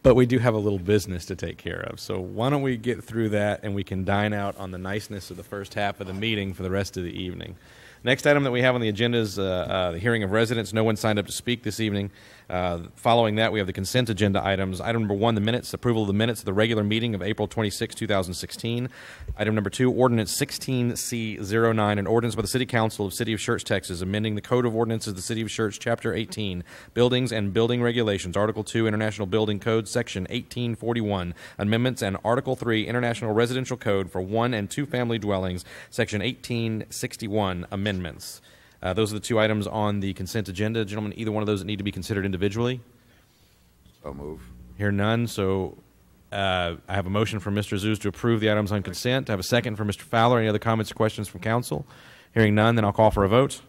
But we do have a little business to take care of. So why don't we get through that and we can dine out on the niceness of the first half of the meeting for the rest of the evening. Next item that we have on the agenda is the hearing of residents. No one signed up to speak this evening. Following that, we have the consent agenda items. Item number 1, the minutes, approval of the minutes of the regular meeting of April 26, 2016. Item number 2, Ordinance 16C09, an ordinance by the City Council of City of Schertz, Texas, amending the Code of Ordinances of the City of Schertz, Chapter 18, Buildings and Building Regulations, Article 2, International Building Code, Section 1841, amendments, and Article 3, International Residential Code for 1- and 2-family dwellings, Section 1861, amendments. Those are the 2 items on the consent agenda. Gentlemen, either one of those that need to be considered individually? So move. Hear none, so I have a motion from Mr. Azouz to approve the items on consent. I have a second from Mr. Fowler. Any other comments or questions from council? Hearing none, then I'll call for a vote.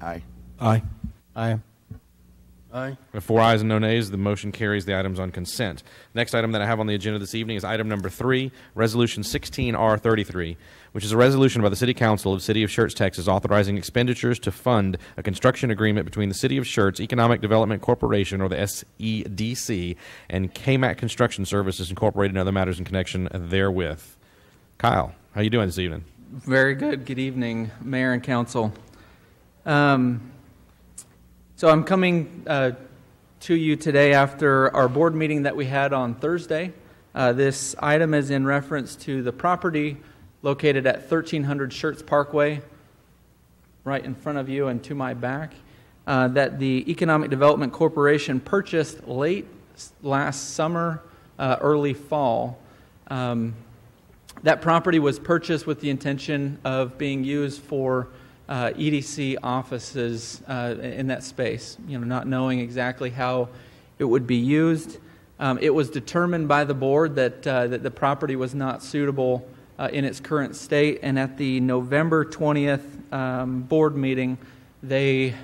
Aye. Aye. Aye. Aye. With 4 ayes and no nays, the motion carries the items on consent. Next item that I have on the agenda this evening is item number 3, Resolution 16R33, which is a resolution by the City Council of the City of Schertz, Texas, authorizing expenditures to fund a construction agreement between the City of Schertz Economic Development Corporation, or the SEDC, and KMAC Construction Services Incorporated, and other matters in connection therewith. Kyle, how you doing this evening? Very good. Good evening, Mayor and Council. So I'm coming to you today after our board meeting that we had on Thursday. This item is in reference to the property located at 1300 Schertz Parkway, right in front of you and to my back, that the Economic Development Corporation purchased late last summer, early fall. That property was purchased with the intention of being used for EDC offices in that space, not knowing exactly how it would be used. It was determined by the board that the property was not suitable in its current state, and at the November 20th board meeting, they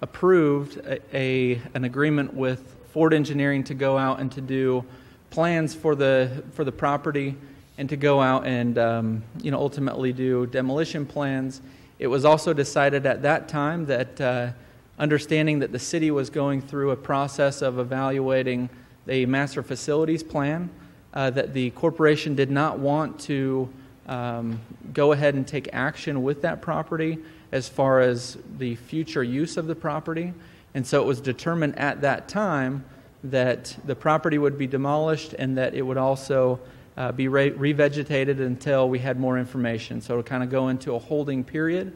approved an agreement with Ford Engineering to go out and to do plans for the property, and to go out and ultimately do demolition plans. It was also decided at that time that, understanding that the city was going through a process of evaluating the master facilities plan, that the corporation did not want to go ahead and take action with that property as far as the future use of the property. And so it was determined at that time that the property would be demolished and that it would also be revegetated until we had more information. So it'll kind of go into a holding period.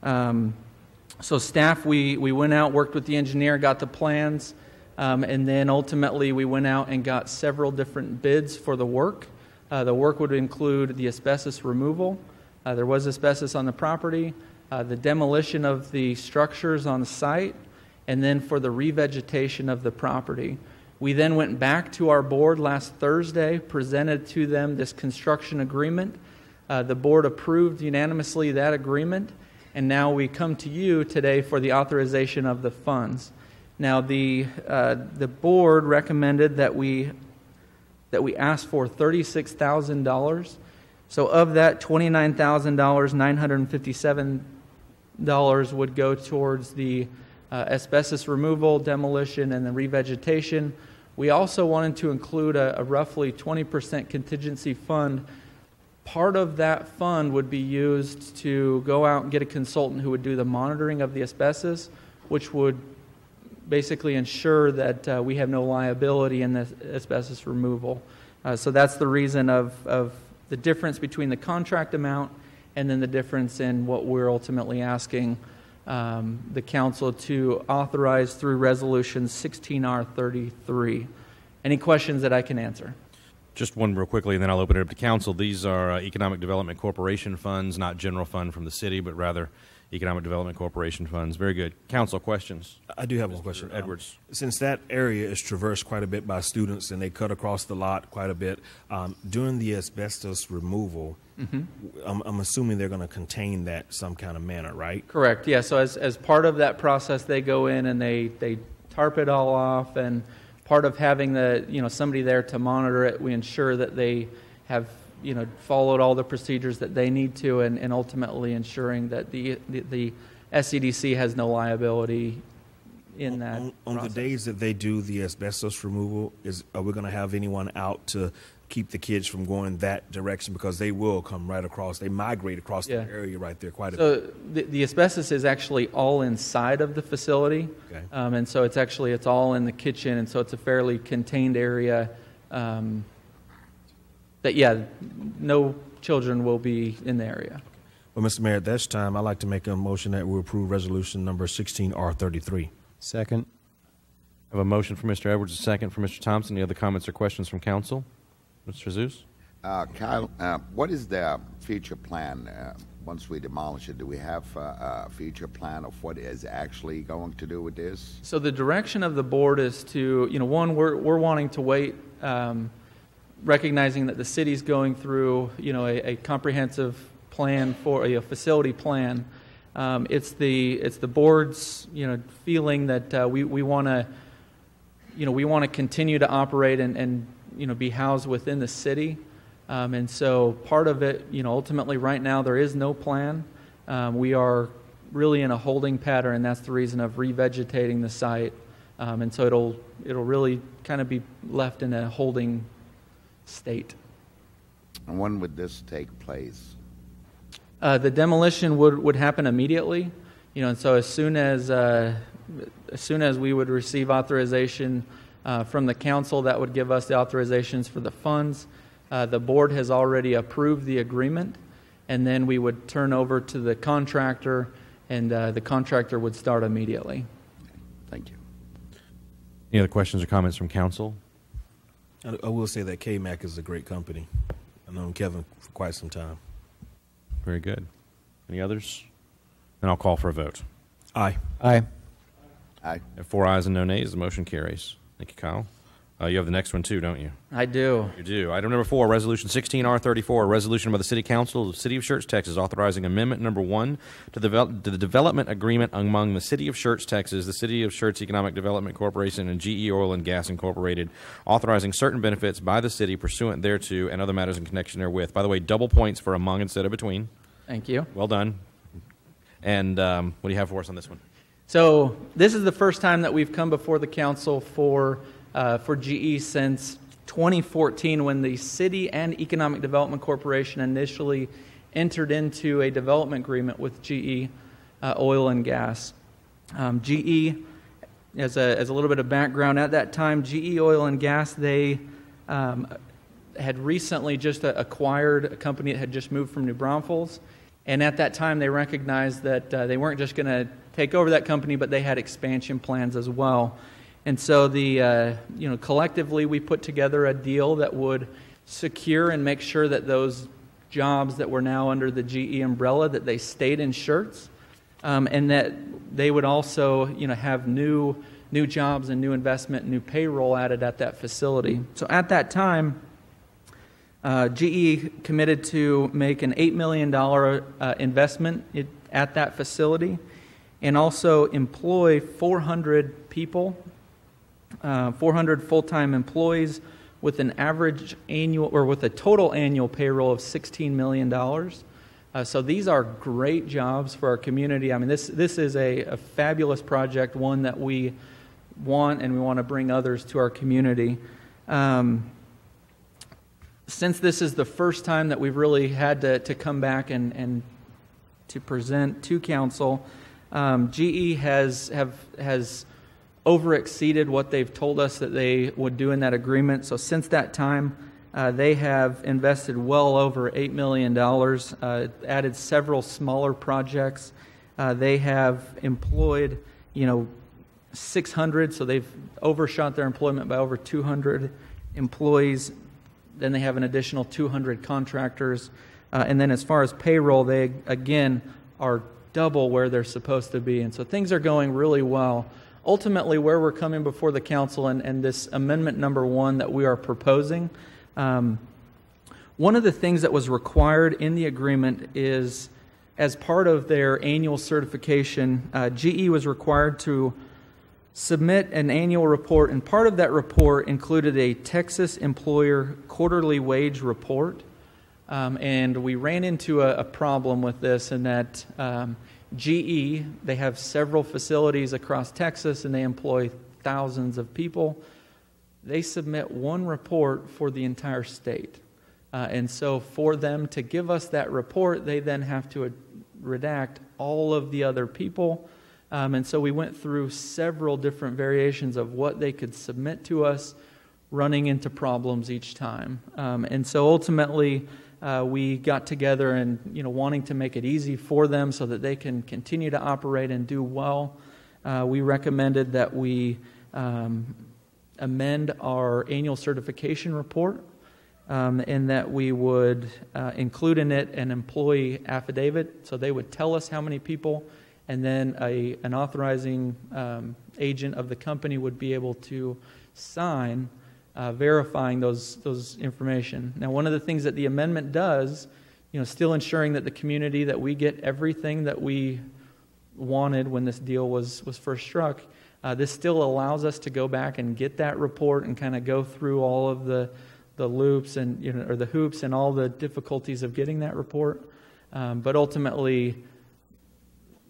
So staff, we went out, worked with the engineer, got the plans, and then ultimately we went out and got several different bids for the work. The work would include the asbestos removal. There was asbestos on the property, the demolition of the structures on the site, and then for the revegetation of the property. We then went back to our board last Thursday, presented to them this construction agreement. The board approved unanimously that agreement, and now we come to you today for the authorization of the funds. Now, the board recommended that we ask for $36,000. So of that, $29,957 would go towards the asbestos removal, demolition, and the revegetation. We also wanted to include a roughly 20% contingency fund, part of that fund would be used to go out and get a consultant who would do the monitoring of the asbestos, which would basically ensure that we have no liability in the asbestos removal. So that's the reason of the difference between the contract amount and then the difference in what we're ultimately asking the council to authorize through Resolution 16R33. Any questions that I can answer? Just one real quickly, and then I'll open it up to council. These are Economic Development Corporation funds, not general fund from the city, but rather Economic Development Corporation funds. Very good. Council, questions? I do have one question. Edwards. Since that area is traversed quite a bit by students and they cut across the lot quite a bit, during the asbestos removal, I'm assuming they're going to contain that some kind of manner, right? Correct. Yeah. So as part of that process, they go in and they tarp it all off, and part of having somebody there to monitor it, we ensure that they have followed all the procedures that they need to, and ultimately ensuring that the SCDC has no liability in that. On the days that they do the asbestos removal, are we going to have anyone out to keep the kids from going that direction, because they will come right across? They migrate across the area right there quite a bit. So the asbestos is actually all inside of the facility, okay. And so it's all in the kitchen, and so it's a fairly contained area. No children will be in the area. Well, Mr. Mayor, at this time, I'd like to make a motion that we approve resolution number 16R33. Second. I have a motion for Mr. Edwards, a second for Mr. Thompson. Any other comments or questions from council? Mr. Zeus? Kyle, what is the future plan once we demolish it? Do we have a future plan of what is actually going to do with this? So the direction of the board is to, one, we're wanting to wait, recognizing that the city's going through, a comprehensive plan for a facility plan. It's the board's, feeling that we want to continue to operate and be housed within the city. And so part of it, ultimately right now there is no plan. We are really in a holding pattern, and that's the reason of revegetating the site. And so it'll really kind of be left in a holding state. And when would this take place? The demolition would happen immediately, and so as soon as we would receive authorization from the council, that would give us the authorizations for the funds. The board has already approved the agreement, and then we would turn over to the contractor, and the contractor would start immediately. Thank you. Any other questions or comments from council? I will say that KMAC is a great company. I've known Kevin for quite some time. Very good. Any others? Then I'll call for a vote. Aye. Aye. Aye. At 4 ayes and no nays, the motion carries. Thank you, Kyle. You have the next one too, don't you? I do. You do. Item number 4, Resolution 16R34, a resolution by the City Council of the City of Schertz, Texas, authorizing Amendment Number 1 to the development agreement among the City of Schertz, Texas, the City of Schertz Economic Development Corporation, and GE Oil and Gas Incorporated, authorizing certain benefits by the city pursuant thereto and other matters in connection therewith. By the way, double points for among instead of between. Thank you. Well done. And what do you have for us on this one? So this is the first time that we've come before the council for GE since 2014, when the City and Economic Development Corporation initially entered into a development agreement with GE Oil and Gas. GE, as a little bit of background, at that time, GE Oil and Gas, they had recently just acquired a company that had just moved from New Braunfels. And at that time, they recognized that they weren't just going to take over that company, but they had expansion plans as well. And so collectively, we put together a deal that would secure and make sure that those jobs that were now under the GE umbrella, that they stayed in Schertz, and that they would also, have new jobs and new investment, new payroll added at that facility. So at that time, GE committed to make an $8 million investment at that facility, and also employ 400 people, 400 full-time employees with an average annual, or with a total annual payroll of $16 million. So these are great jobs for our community. I mean, this is a fabulous project, one that we want, and we want to bring others to our community. since this is the first time that we've really had to come back and to present to council, GE has overexceeded what they've told us that they would do in that agreement. So since that time, they have invested well over $8 million, added several smaller projects. They have employed, 600, so they've overshot their employment by over 200 employees. Then they have an additional 200 contractors. And then as far as payroll, they, again, are double where they're supposed to be. And so things are going really well. Ultimately, where we're coming before the council and this amendment number 1 that we are proposing, one of the things that was required in the agreement is, as part of their annual certification, GE was required to submit an annual report, and part of that report included a Texas employer quarterly wage report. And we ran into a problem with this in that GE, they have several facilities across Texas and they employ thousands of people. They submit one report for the entire state. And so for them to give us that report, they then have to redact all of the other people. And so we went through several different variations of what they could submit to us, running into problems each time. And so ultimately, we got together and, wanting to make it easy for them so that they can continue to operate and do well, we recommended that we amend our annual certification report, and that we would include in it an employee affidavit, so they would tell us how many people, and then an authorizing agent of the company would be able to sign verifying those information. Now, one of the things that the amendment does, still ensuring that the community, that we get everything that we wanted when this deal was first struck, this still allows us to go back and get that report and kind of go through all of the loops and or the hoops and all the difficulties of getting that report. But ultimately,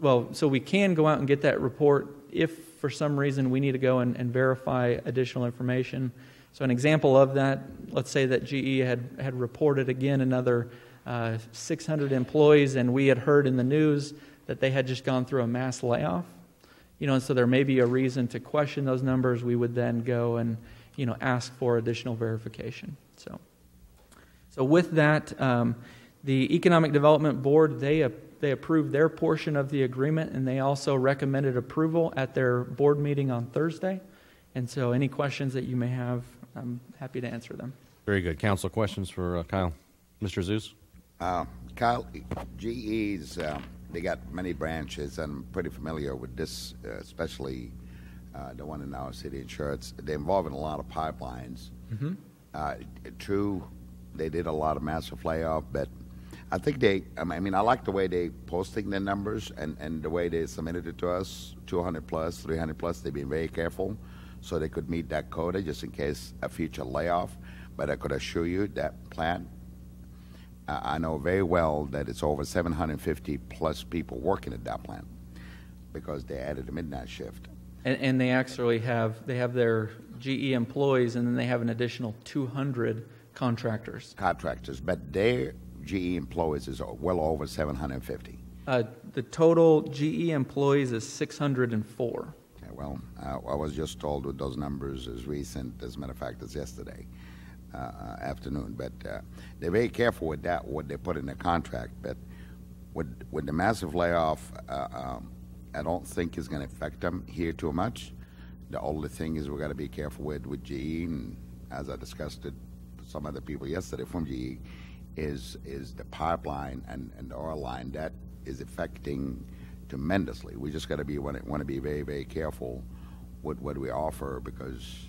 so we can go out and get that report if for some reason we need to go and verify additional information. So an example of that, let's say that GE had reported again another 600 employees, and we had heard in the news that they had just gone through a mass layoff. And so there may be a reason to question those numbers. We would then go and ask for additional verification. So with that, the Economic Development Board, they approved their portion of the agreement, and they also recommended approval at their board meeting on Thursday. And so any questions that you may have, I'm happy to answer them. Very good. Council questions for Kyle. Mr. Zeus? Kyle, GE's, they got many branches. I'm pretty familiar with this, especially the one in our city in Schertz. They're involved in a lot of pipelines. Mm-hmm. True, they did a lot of massive layoff, but I think I like the way they posting their numbers and the way they submitted it to us, 200 plus, 300 plus. They've been very careful so they could meet that quota just in case a future layoff. But I could assure you that plant, I know very well that it's over 750 plus people working at that plant because they added a midnight shift. And they actually have their GE employees, and then they have an additional 200 contractors. But their GE employees is well over 750. The total GE employees is 604. Okay, well, I was just told with those numbers as recent, as a matter of fact, as yesterday afternoon. But they're very careful with that, what they put in the contract. But with the massive layoff, I don't think it's going to affect them here too much. The only thing is we've got to be careful with GE, and as I discussed it with some other people yesterday from GE, is the pipeline and the oil line that is affecting tremendously. We just got to want to be very, very careful with what we offer because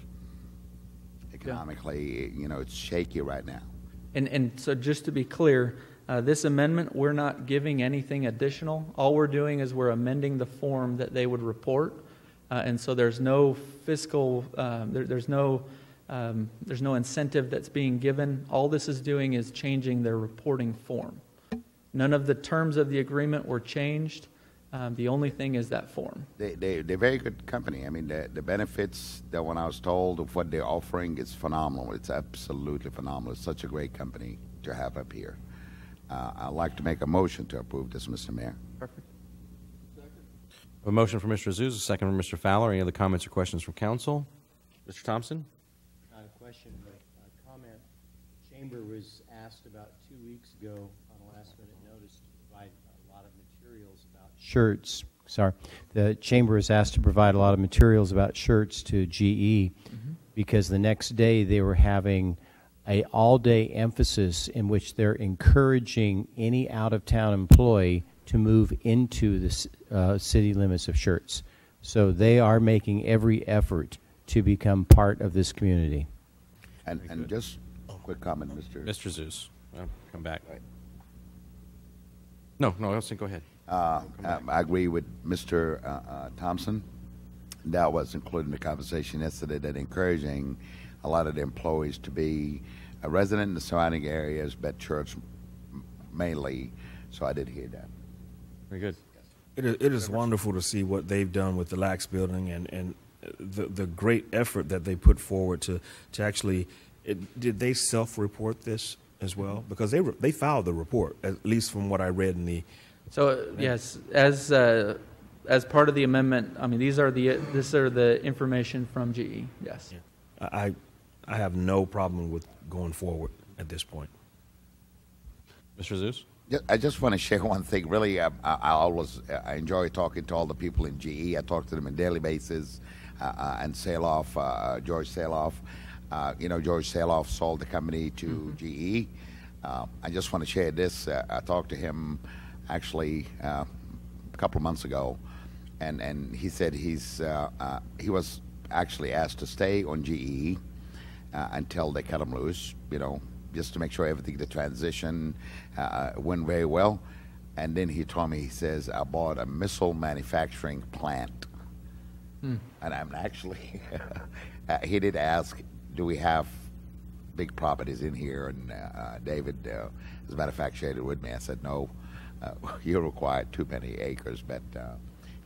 economically, it's shaky right now. And so just to be clear, this amendment, we're not giving anything additional. All we're doing is we're amending the form that they would report. And so there's no fiscal, there's no incentive that's being given. All this is doing is changing their reporting form. None of the terms of the agreement were changed. The only thing is that form. They're very good company. I mean, the benefits that when I was told of what they're offering is phenomenal. It's absolutely phenomenal. It's such a great company to have up here. I'd like to make a motion to approve this, Mr. Mayor. Perfect. A motion from Mr. Azouz, a second from Mr. Fowler. Any other comments or questions from council? Mr. Thompson? Not a question, but a comment. Chamber was asked about 2 weeks ago on a last-minute notice to provide a lot of materials about Schertz. Sorry, the Chamber was asked to provide a lot of materials about Schertz to GE because the next day they were having a all-day emphasis in which they're encouraging any out-of-town employee to move into the city limits of Schertz. So they are making every effort to become part of this community. And just a quick comment, Mr. Azouz. Come back. Right. No, Elson, go ahead. I agree with Mr. Thompson. That was included in the conversation yesterday, that encouraging a lot of the employees to be a resident in the surrounding areas, but Schertz mainly. So I did hear that. Very good. It is wonderful to see what they've done with the Lax building and the great effort that they put forward to actually. Did they self-report this as well? Because they filed the report, at least from what I read in the. So yes, as part of the amendment, I mean these are the information from GE. Yes. Yeah. I have no problem with going forward at this point. Mr. Azouz? I just want to share one thing. Really, I enjoy talking to all the people in GE. I talk to them on a daily basis. And Saloff, George Saloff. George Saloff sold the company to GE. I just want to share this. I talked to him actually a couple of months ago, and he said he was actually asked to stay on GE until they cut him loose, just to make sure everything, the transition went very well. And then he told me, he says, I bought a missile manufacturing plant. And I'm actually, he did ask, do we have big properties in here? And David, as a matter of fact, shared it with me. I said, no, you require too many acres, but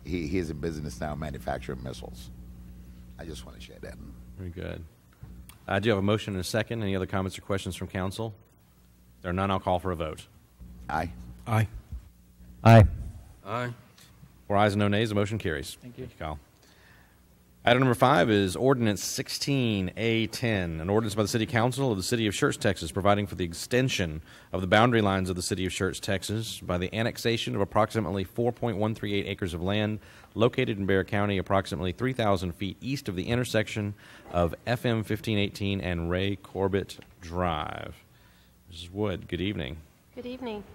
he is in business now manufacturing missiles. I just want to share that. Very good. I do have a motion and a second. Any other comments or questions from council? If there are none, I'll call for a vote. Aye. Aye. Aye. Aye. 4 ayes and no nays. The motion carries. Thank you. Kyle. Item number 5 is Ordinance 16A10, an ordinance by the City Council of the City of Schertz, Texas, providing for the extension of the boundary lines of the City of Schertz, Texas, by the annexation of approximately 4.138 acres of land located in Bexar County, approximately 3,000 feet east of the intersection of FM 1518 and Ray Corbett Drive. Mrs. Wood, good evening. Good evening.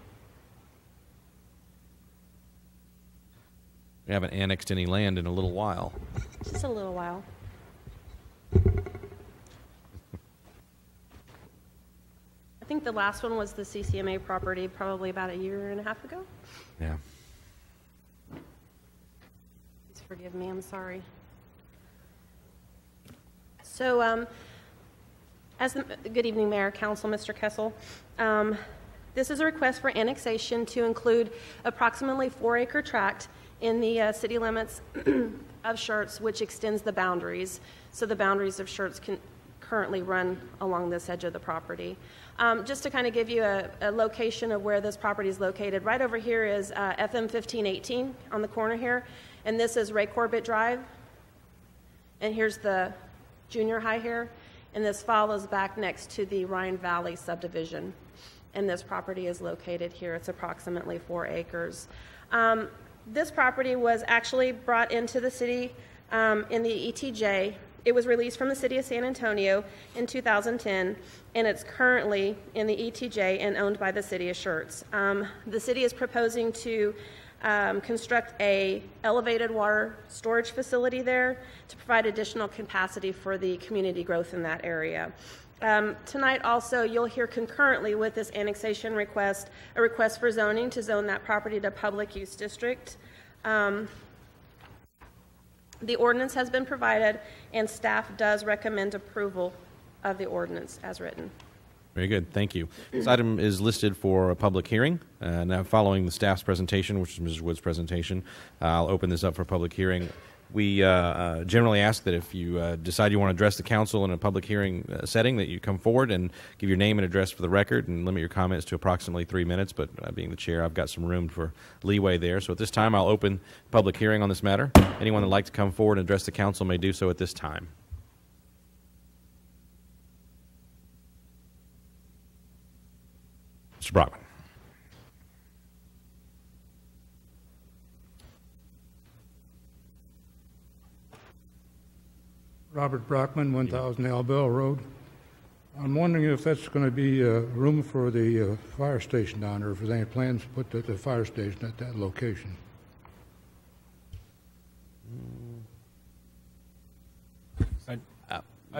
We haven't annexed any land in a little while. Just a little while. I think the last one was the CCMA property probably about a year and a half ago. Yeah. Please forgive me, I'm sorry. So, good evening, Mayor, Council, Mr. Kessel. This is a request for annexation to include approximately 4-acre tract in the city limits of Schertz, which extends the boundaries. So the boundaries of Schertz can currently run along this edge of the property. Just to kind of give you a location of where this property is located, right over here is FM 1518 on the corner here, and this is Ray Corbett Drive. And here's the junior high here, and this follows back next to the Rhine Valley subdivision. And this property is located here. It's approximately 4 acres. This property was actually brought into the city in the ETJ. It was released from the city of San Antonio in 2010, and it's currently in the ETJ and owned by the city of Schertz. The city is proposing to construct a elevated water storage facility there to provide additional capacity for the community growth in that area. Tonight also you'll hear concurrently with this annexation request a request for zoning to zone that property to public use district. The ordinance has been provided and staff does recommend approval of the ordinance as written. Very good. Thank you. This item is listed for a public hearing. Now, following the staff's presentation, which is Mrs. Wood's presentation, I'll open this up for public hearing. We generally ask that if you decide you want to address the council in a public hearing setting, that you come forward and give your name and address for the record and limit your comments to approximately 3 minutes. But being the chair, I've got some room for leeway there. So at this time, I'll open public hearing on this matter. Anyone that would like to come forward and address the council may do so at this time. Mr. Brockman. Robert Brockman, 1000 Albell Road. I'm wondering if that's going to be room for the fire station down there, if there's any plans to put the fire station at that location. I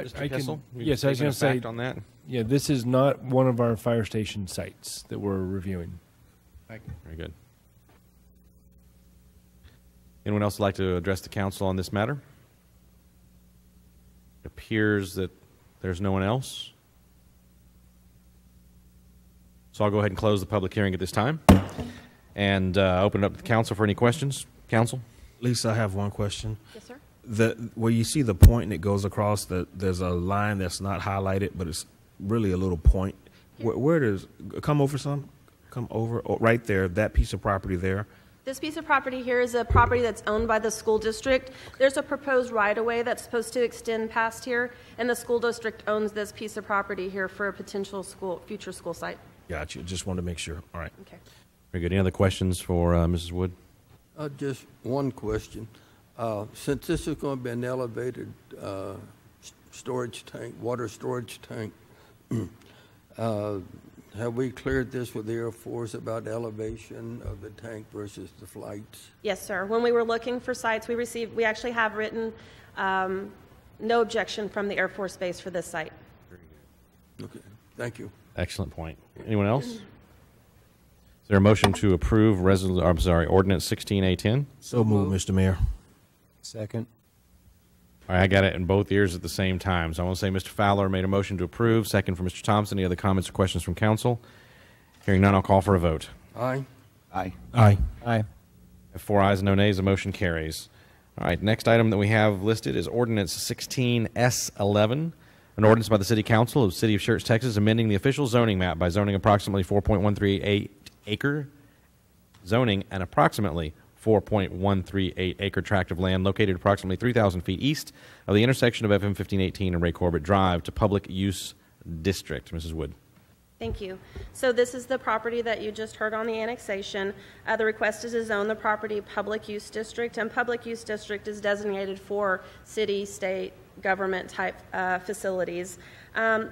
can, yes, I was going to say, on that? Yeah, this is not one of our fire station sites that we're reviewing. Thank you. Very good. Anyone else would like to address the council on this matter? It appears that there's no one else. So I'll go ahead and close the public hearing at this time and open it up to the council for any questions. Council? Lisa, I have one question. Yes, sir. Where you see the point and it goes across, there's a line that's not highlighted, but it's really a little point. Where does come over some? Come over right there, that piece of property there. This piece of property here is a property that's owned by the school district. There's a proposed right-of-way that's supposed to extend past here, and the school district owns this piece of property here for a potential future school site. Gotcha. Just wanted to make sure. All right. Okay. Very good. Any other questions for Mrs. Wood? Just one question. Since this is going to be an elevated storage tank, water storage tank, have we cleared this with the Air Force about elevation of the tank versus the flights? Yes, sir. When we were looking for sites, we actually have written no objection from the Air Force Base for this site. Okay. Thank you. Excellent point. Anyone else? Is there a motion to approve ordinance 16A10? So moved, Mr. Mayor. Second. All right, I got it in both ears at the same time. So I want to say Mr. Fowler made a motion to approve. Second for Mr. Thompson. Any other comments or questions from council? Hearing none, I'll call for a vote. Aye. Aye. Aye. Aye. 4 ayes and no nays, the motion carries. All right, next item that we have listed is ordinance 16S11, an ordinance by the City Council of the City of Schertz, Texas, amending the official zoning map by zoning approximately 4.138 acre zoning and approximately 4.138 acre tract of land located approximately 3,000 feet east of the intersection of FM 1518 and Ray Corbett Drive to public use district. Mrs. Wood. Thank you. So this is the property that you just heard on the annexation. The request is to zone the property public use district, and public use district is designated for city, state, government type facilities. The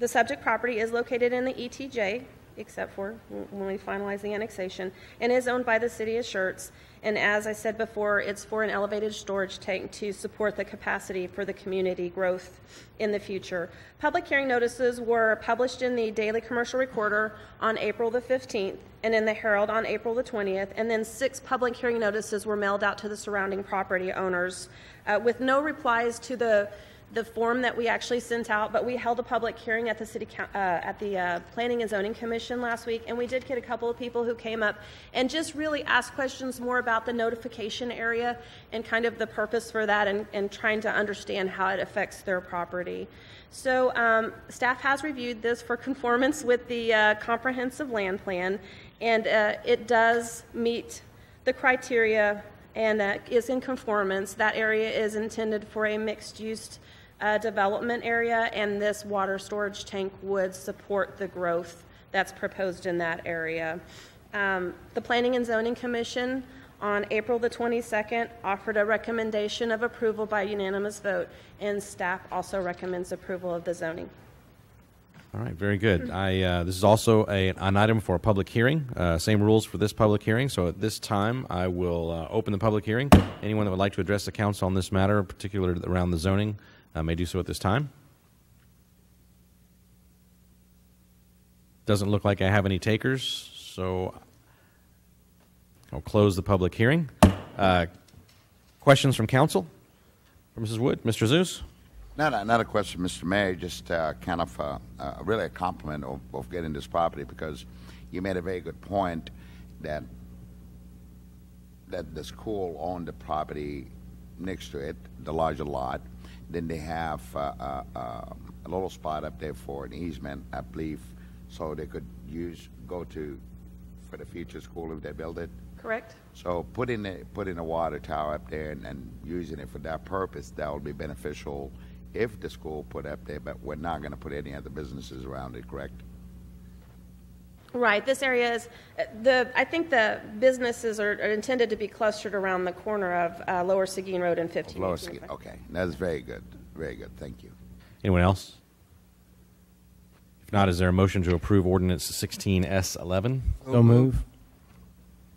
subject property is located in the ETJ, except for when we finalize the annexation, and is owned by the city of Schertz. And as I said before, it's for an elevated storage tank to support the capacity for the community growth in the future. Public hearing notices were published in the Daily Commercial Recorder on April the 15th and in the Herald on April the 20th, and then 6 public hearing notices were mailed out to the surrounding property owners with no replies to the form that we actually sent out, but we held a public hearing at the Planning and Zoning Commission last week, and we did get a couple of people who came up and just really asked questions more about the notification area and kind of the purpose for that, and trying to understand how it affects their property. So staff has reviewed this for conformance with the comprehensive land plan, and it does meet the criteria and is in conformance. That area is intended for a mixed-use development area, and this water storage tank would support the growth that's proposed in that area. The Planning and Zoning Commission on April the 22nd offered a recommendation of approval by unanimous vote, and staff also recommends approval of the zoning. All right, very good. This is also an item for a public hearing. Same rules for this public hearing. So at this time, I will open the public hearing. Anyone that would like to address the council on this matter, particularly around the zoning, may do so at this time. Doesn't look like I have any takers, so I'll close the public hearing. Questions from council? From Mrs. Wood? Mr. Zeus? Not a question, Mr. Mayor, just kind of really a compliment of getting this property, because you made a very good point that the school owned the property next to it, the larger lot. Then they have a little spot up there for an easement, I believe, so they could go to for the future school if they build it. Correct. So putting a water tower up there and using it for that purpose, that will be beneficial if the school put up there, but we're not going to put any other businesses around it, correct? Right. This area is, I think the businesses are intended to be clustered around the corner of Lower Seguin Road and 15. Lower Seguin, okay. That's very good. Very good. Thank you. Anyone else? If not, is there a motion to approve ordinance 16S11? So move.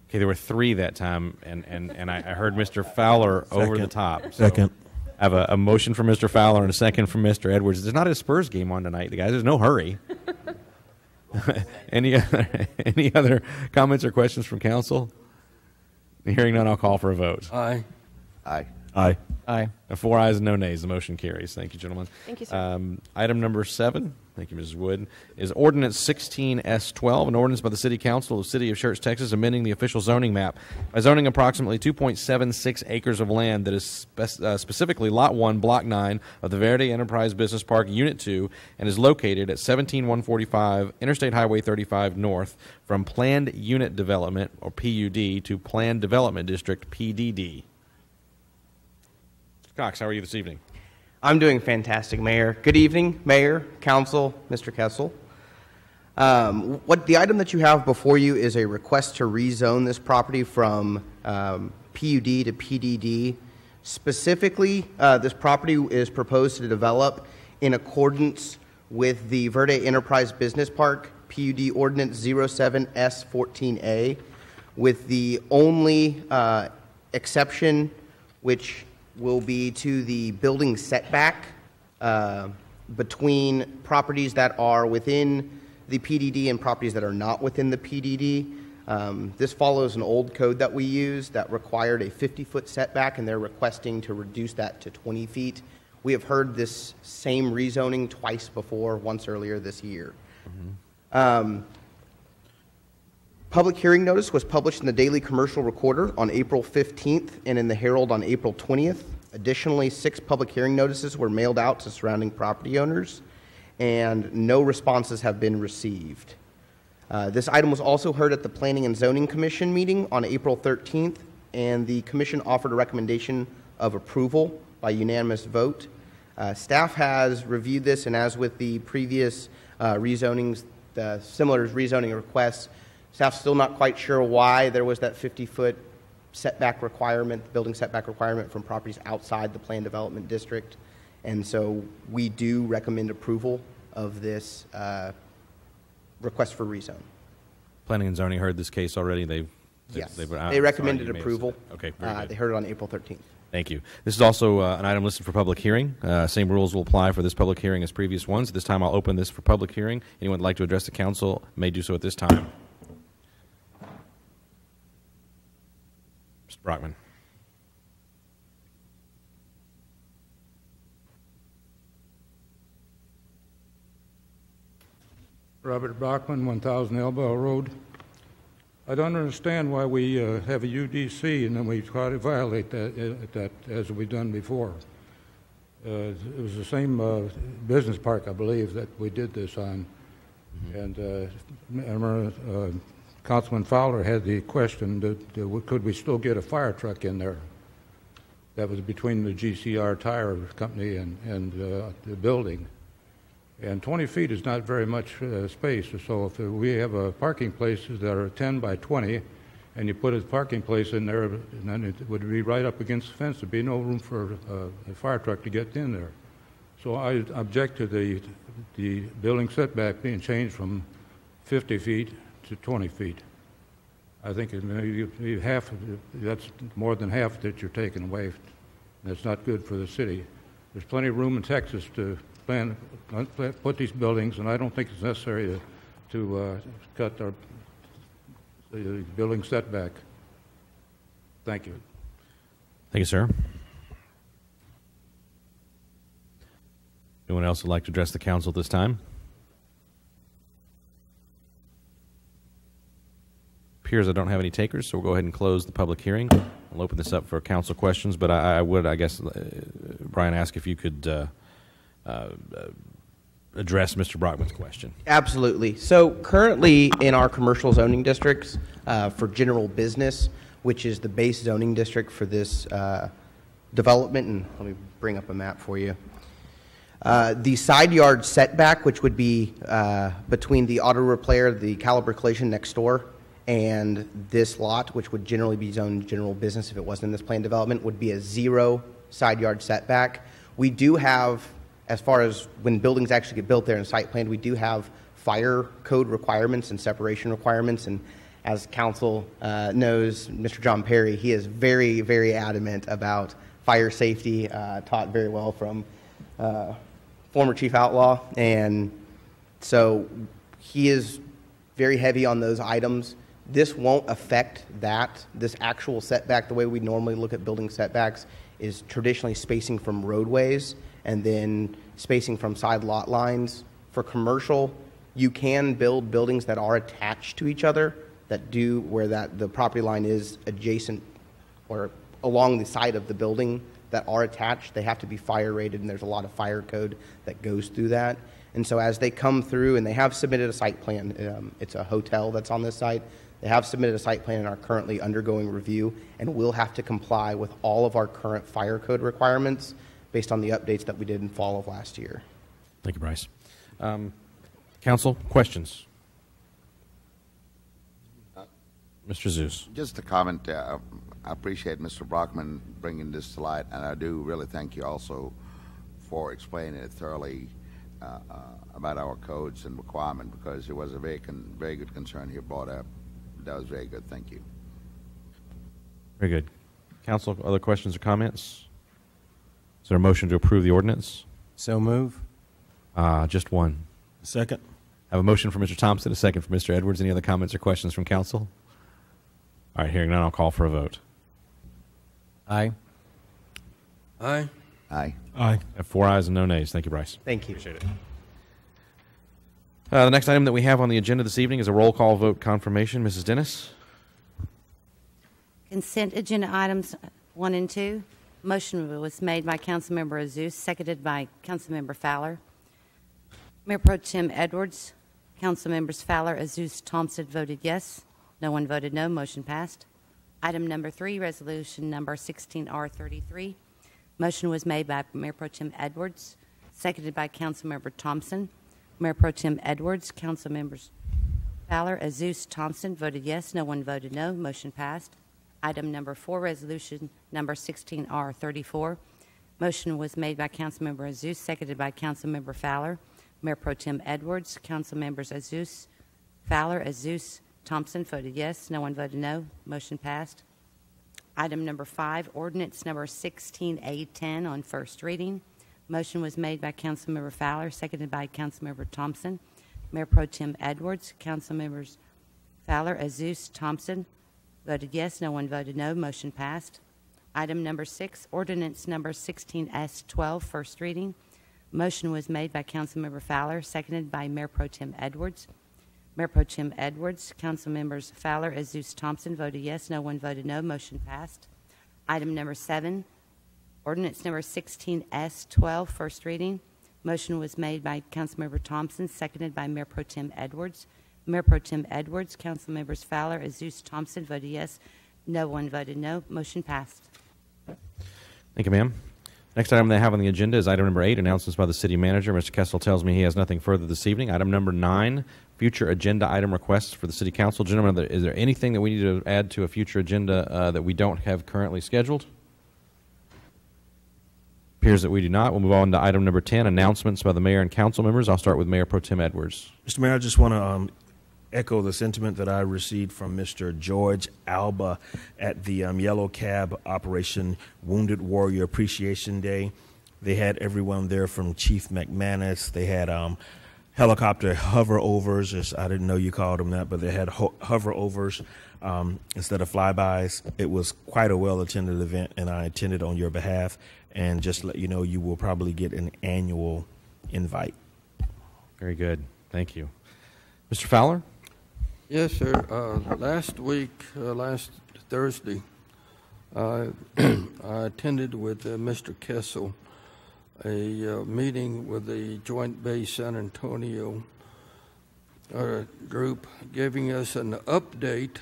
Okay, there were 3 that time, and I heard Mr. Fowler over the top. So Second. I have a motion from Mr. Fowler and a second from Mr. Edwards. There's not a Spurs game on tonight, guys. There's no hurry. Any other comments or questions from council? Hearing none, I'll call for a vote. Aye. Aye. Aye. Aye. 4 ayes and no nays. The motion carries. Thank you, gentlemen. Thank you, sir. Item number 7, thank you, Mrs. Wood, is ordinance 16S12, an ordinance by the City Council of the City of Schertz, Texas, amending the official zoning map by zoning approximately 2.76 acres of land that is specifically Lot 1, Block 9 of the Verde Enterprise Business Park, Unit 2, and is located at 17145 Interstate Highway 35 North from Planned Unit Development, or PUD, to Planned Development District, PDD. Mr. Cox, how are you this evening? I'm doing fantastic, Mayor. Good evening, Mayor, Council, Mr. Kessel. What the item that you have before you is a request to rezone this property from PUD to PDD. Specifically, this property is proposed to develop in accordance with the Verde Enterprise Business Park PUD Ordinance 07S14A, with the only exception, which will be to the building setback between properties that are within the PDD and properties that are not within the PDD. This follows an old code that we use that required a 50-foot setback, and they're requesting to reduce that to 20 feet. We have heard this same rezoning twice before, once earlier this year. Public hearing notice was published in the Daily Commercial Recorder on April 15th and in the Herald on April 20th. Additionally, 6 public hearing notices were mailed out to surrounding property owners, and no responses have been received. This item was also heard at the Planning and Zoning Commission meeting on April 13th, and the Commission offered a recommendation of approval by unanimous vote. Staff has reviewed this, and as with the previous rezonings, the similar rezoning requests, staff's still not quite sure why there was that 50-foot setback requirement, building setback requirement from properties outside the planned development district. And so we do recommend approval of this request for rezone. Planning and Zoning heard this case already. They recommended approval. Okay, very good. They heard it on April 13th. Thank you. This is also an item listed for public hearing. Same rules will apply for this public hearing as previous ones. At this time, I'll open this for public hearing. Anyone would like to address the council may do so at this time. Mr. Brockman. Robert Brockman, 1000 Elbow Road. I don't understand why we have a UDC and then we try to violate that as we've done before. It was the same business park, I believe, that we did this on. And I remember Councilman Fowler had the question that could we still get a fire truck in there? That was between the GCR tire company and the building. And 20 feet is not very much space. So if we have parking places that are 10 by 20, and you put a parking place in there, then it would be right up against the fence. There'd be no room for a fire truck to get in there. So I object to the building setback being changed from 50 feet to 20 feet. I think that's more than half that you're taking away. That's not good for the city. There's plenty of room in Texas to put these buildings, and I don't think it's necessary to cut the building setback. Thank you. Thank you, sir. Anyone else would like to address the council at this time? Appears I don't have any takers, so we'll go ahead and close the public hearing. We'll open this up for council questions, but I would, I guess, Brian, ask if you could address Mr. Brockman's question. Absolutely. So currently in our commercial zoning districts for general business, which is the base zoning district for this development, and let me bring up a map for you. The side yard setback, which would be between the auto repair, the caliber collision next door, and this lot, which would generally be zoned general business if it wasn't in this planned development, would be a 0 side yard setback. We do have, as far as when buildings actually get built there and site planned, we do have fire code requirements and separation requirements. And as council knows, Mr. John Perry, he is very, very adamant about fire safety, taught very well from former Chief Outlaw. And so he is very heavy on those items. This won't affect that. This actual setback, the way we normally look at building setbacks, is traditionally spacing from roadways and then spacing from side lot lines. For commercial, you can build buildings that are attached to each other, that do where that the property line is adjacent or along the side of the building that are attached. They have to be fire rated, and there's a lot of fire code that goes through that. And so as they come through, and they have submitted a site plan, it's a hotel that's on this site. They have submitted a site plan and are currently undergoing review, and will have to comply with all of our current fire code requirements based on the updates that we did in fall of last year. Thank you, Bryce. Council, questions? Mr. Zeus. Just a comment. I appreciate Mr. Brockman bringing this to light, and I do really thank you also for explaining it thoroughly about our codes and requirement, because it was a very good concern he brought up. That was very good. Thank you. Very good. Council, other questions or comments? Is there a motion to approve the ordinance? So move. Just one. Second. I have a motion for Mr. Thompson, a second for Mr. Edwards. Any other comments or questions from council? All right, hearing none, I'll call for a vote. Aye. Aye. Aye. Aye. I have 4 ayes and no nays. Thank you, Bryce. Thank you. Appreciate it. The next item that we have on the agenda this evening is a roll call vote confirmation. Mrs. Dennis? Consent agenda items 1 and 2. Motion was made by Councilmember Azus, seconded by Councilmember Fowler. Mayor Pro Tem Edwards, Councilmembers Fowler, Azus, Thompson voted yes. No one voted no. Motion passed. Item number 3, resolution number 16R33. Motion was made by Mayor Pro Tem Edwards, seconded by Councilmember Thompson. Mayor Pro Tem Edwards, Councilmembers Fowler, Azus, Thompson voted yes. No one voted no. Motion passed. Item number 4, resolution number 16R34. Motion was made by Councilmember Azus, seconded by Councilmember Fowler. Mayor Pro Tem Edwards, Councilmembers Azus, Fowler, Azus, Thompson voted yes. No one voted no. Motion passed. Item number 5, ordinance number 16A10 on first reading. Motion was made by Councilmember Fowler, seconded by Councilmember Thompson. Mayor Pro Tem Edwards, Councilmembers Fowler, Azus, Thompson voted yes. No one voted no. Motion passed. Item number 6, ordinance number 16S12, first reading. Motion was made by Councilmember Fowler, seconded by Mayor Pro Tem Edwards. Mayor Pro Tem Edwards, Councilmembers Fowler, Azus, Thompson voted yes. No one voted no. Motion passed. Item number 7, ordinance number 16S12, first reading. Motion was made by Councilmember Thompson, seconded by Mayor Pro Tem Edwards. Mayor Pro Tem Edwards, Councilmembers Fowler, Azus, Thompson voted yes. No one voted no. Motion passed. Thank you, ma'am. Next item they have on the agenda is item number 8, announcements by the city manager. Mr. Kessel tells me he has nothing further this evening. Item number 9, future agenda item requests for the city council. Gentlemen, is there anything that we need to add to a future agenda that we don't have currently scheduled? Appears that we do not. We'll move on to item number 10, announcements by the mayor and council members. I'll start with Mayor Pro Tem Edwards. Mr. Mayor, I just want to echo the sentiment that I received from Mr. George Alba at the Yellow Cab Operation Wounded Warrior Appreciation Day. They had everyone there from Chief McManus. They had helicopter hover-overs. I didn't know you called them that, but they had hover-overs instead of flybys. It was quite a well-attended event, and I attended on your behalf. And just to let you know, you will probably get an annual invite. Very good. Thank you. Mr. Fowler? Yes, sir. Last Thursday, I attended with Mr. Kessel a meeting with the Joint Base San Antonio group, giving us an update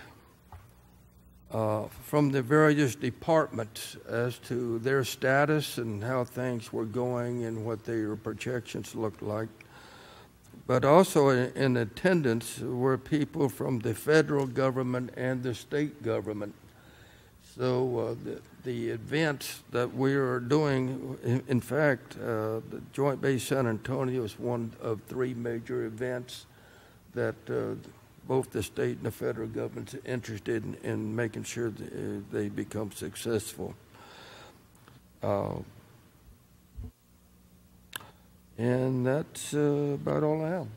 from the various departments as to their status and how things were going and what their projections looked like. But also in attendance were people from the federal government and the state government. So the events that we are doing, in fact, the Joint Base San Antonio is one of 3 major events that both the state and the federal governments are interested in making sure they become successful. And that's about all I have.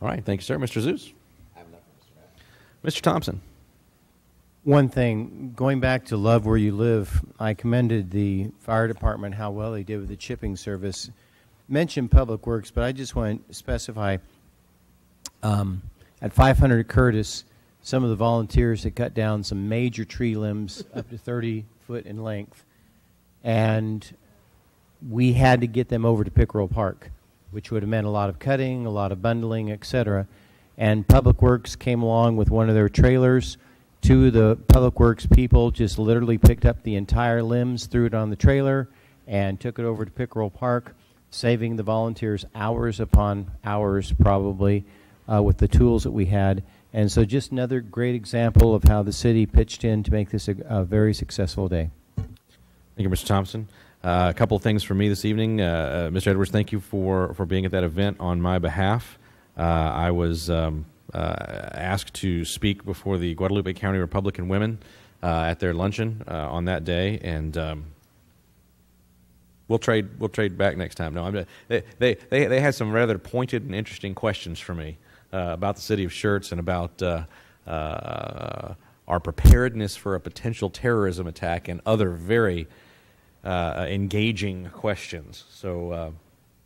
All right. Thank you, sir. Mr. Zeus? I have nothing, Mr. Thompson? One thing, going back to Love Where You Live, I commended the fire department how well they did with the chipping service. Mentioned Public Works, but I just want to specify at 500 Curtis, some of the volunteers had cut down some major tree limbs up to 30 foot in length, and we had to get them over to Pickerel Park, which would have meant a lot of cutting, a lot of bundling, etc. And Public Works came along with one of their trailers. 2 of the Public Works people just literally picked up the entire limbs, threw it on the trailer, and took it over to Pickerel Park, saving the volunteers hours upon hours probably with the tools that we had. And so just another great example of how the city pitched in to make this a very successful day. Thank you, Mr. Thompson. A couple of things for me this evening. Mr. Edwards, thank you for being at that event on my behalf. I was asked to speak before the Guadalupe County Republican women at their luncheon on that day, and we'll trade back next time. No, they had some rather pointed and interesting questions for me about the city of Schertz and about our preparedness for a potential terrorism attack and other very engaging questions. So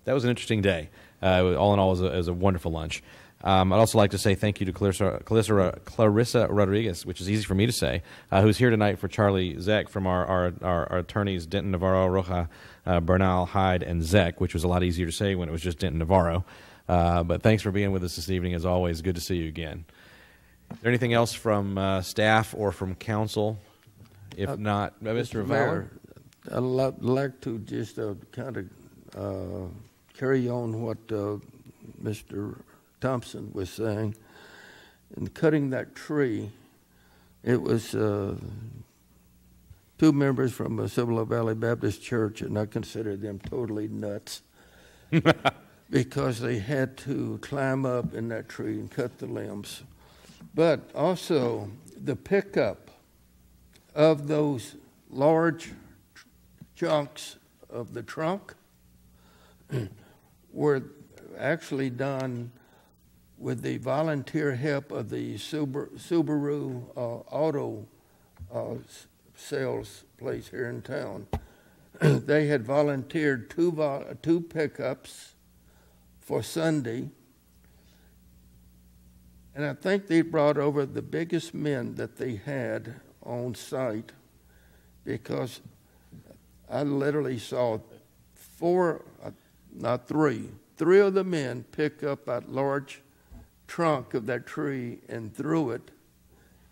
that was an interesting day. All in all, it was a wonderful lunch. I'd also like to say thank you to Clarissa Rodriguez, which is easy for me to say, who's here tonight for Charlie Zeck from our attorneys, Denton, Navarro, Roja, Bernal, Hyde, and Zeck, which was a lot easier to say when it was just Denton, Navarro. But thanks for being with us this evening, as always. Good to see you again. Is there anything else from staff or from council? If not, Mr. Fowler? I'd like to just kind of carry on what Mr. Thompson was saying. In cutting that tree, it was 2 members from the Cibolo Valley Baptist Church, and I consider them totally nuts because they had to climb up in that tree and cut the limbs. But also the pickup of those large chunks of the trunk were actually done with the volunteer help of the Subaru auto sales place here in town. They had volunteered 2 pickups for Sunday, and I think they brought over the biggest men that they had on site, because I literally saw 4, not 3 of the men pick up that large trunk of that tree and threw it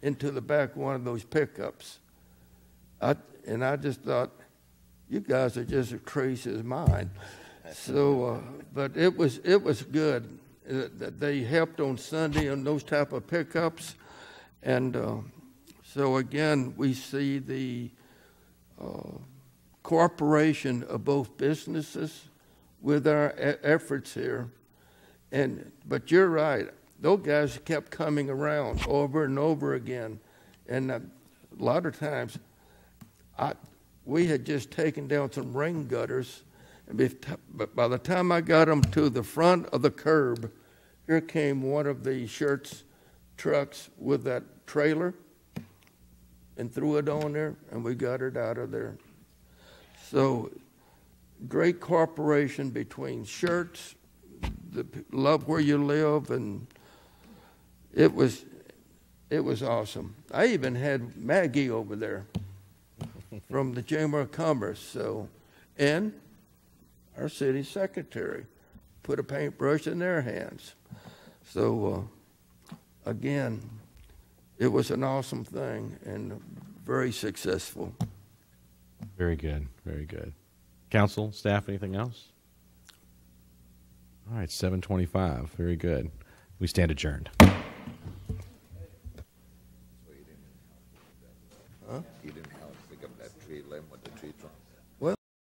into the back of one of those pickups. And I just thought, you guys are just as crazy as mine. So, but it was good that they helped on Sunday on those type of pickups. And so again, we see the cooperation of both businesses with our efforts here. But you're right. Those guys kept coming around over and over again. And a lot of times, we had just taken down some rain gutters. But by the time I got them to the front of the curb, here came one of the Schertz trucks with that trailer and threw it on there, and we got it out of there. So great cooperation between Schertz, the Love Where You Live, and it was awesome. I even had Maggie over there from the Chamber of Commerce, and our city secretary put a paintbrush in their hands. So, again, it was an awesome thing and very successful. Very good, very good. Council, staff, anything else? All right, 7:25. Very good. We stand adjourned. Huh? He didn't help pick up that tree limb with the tree trunk.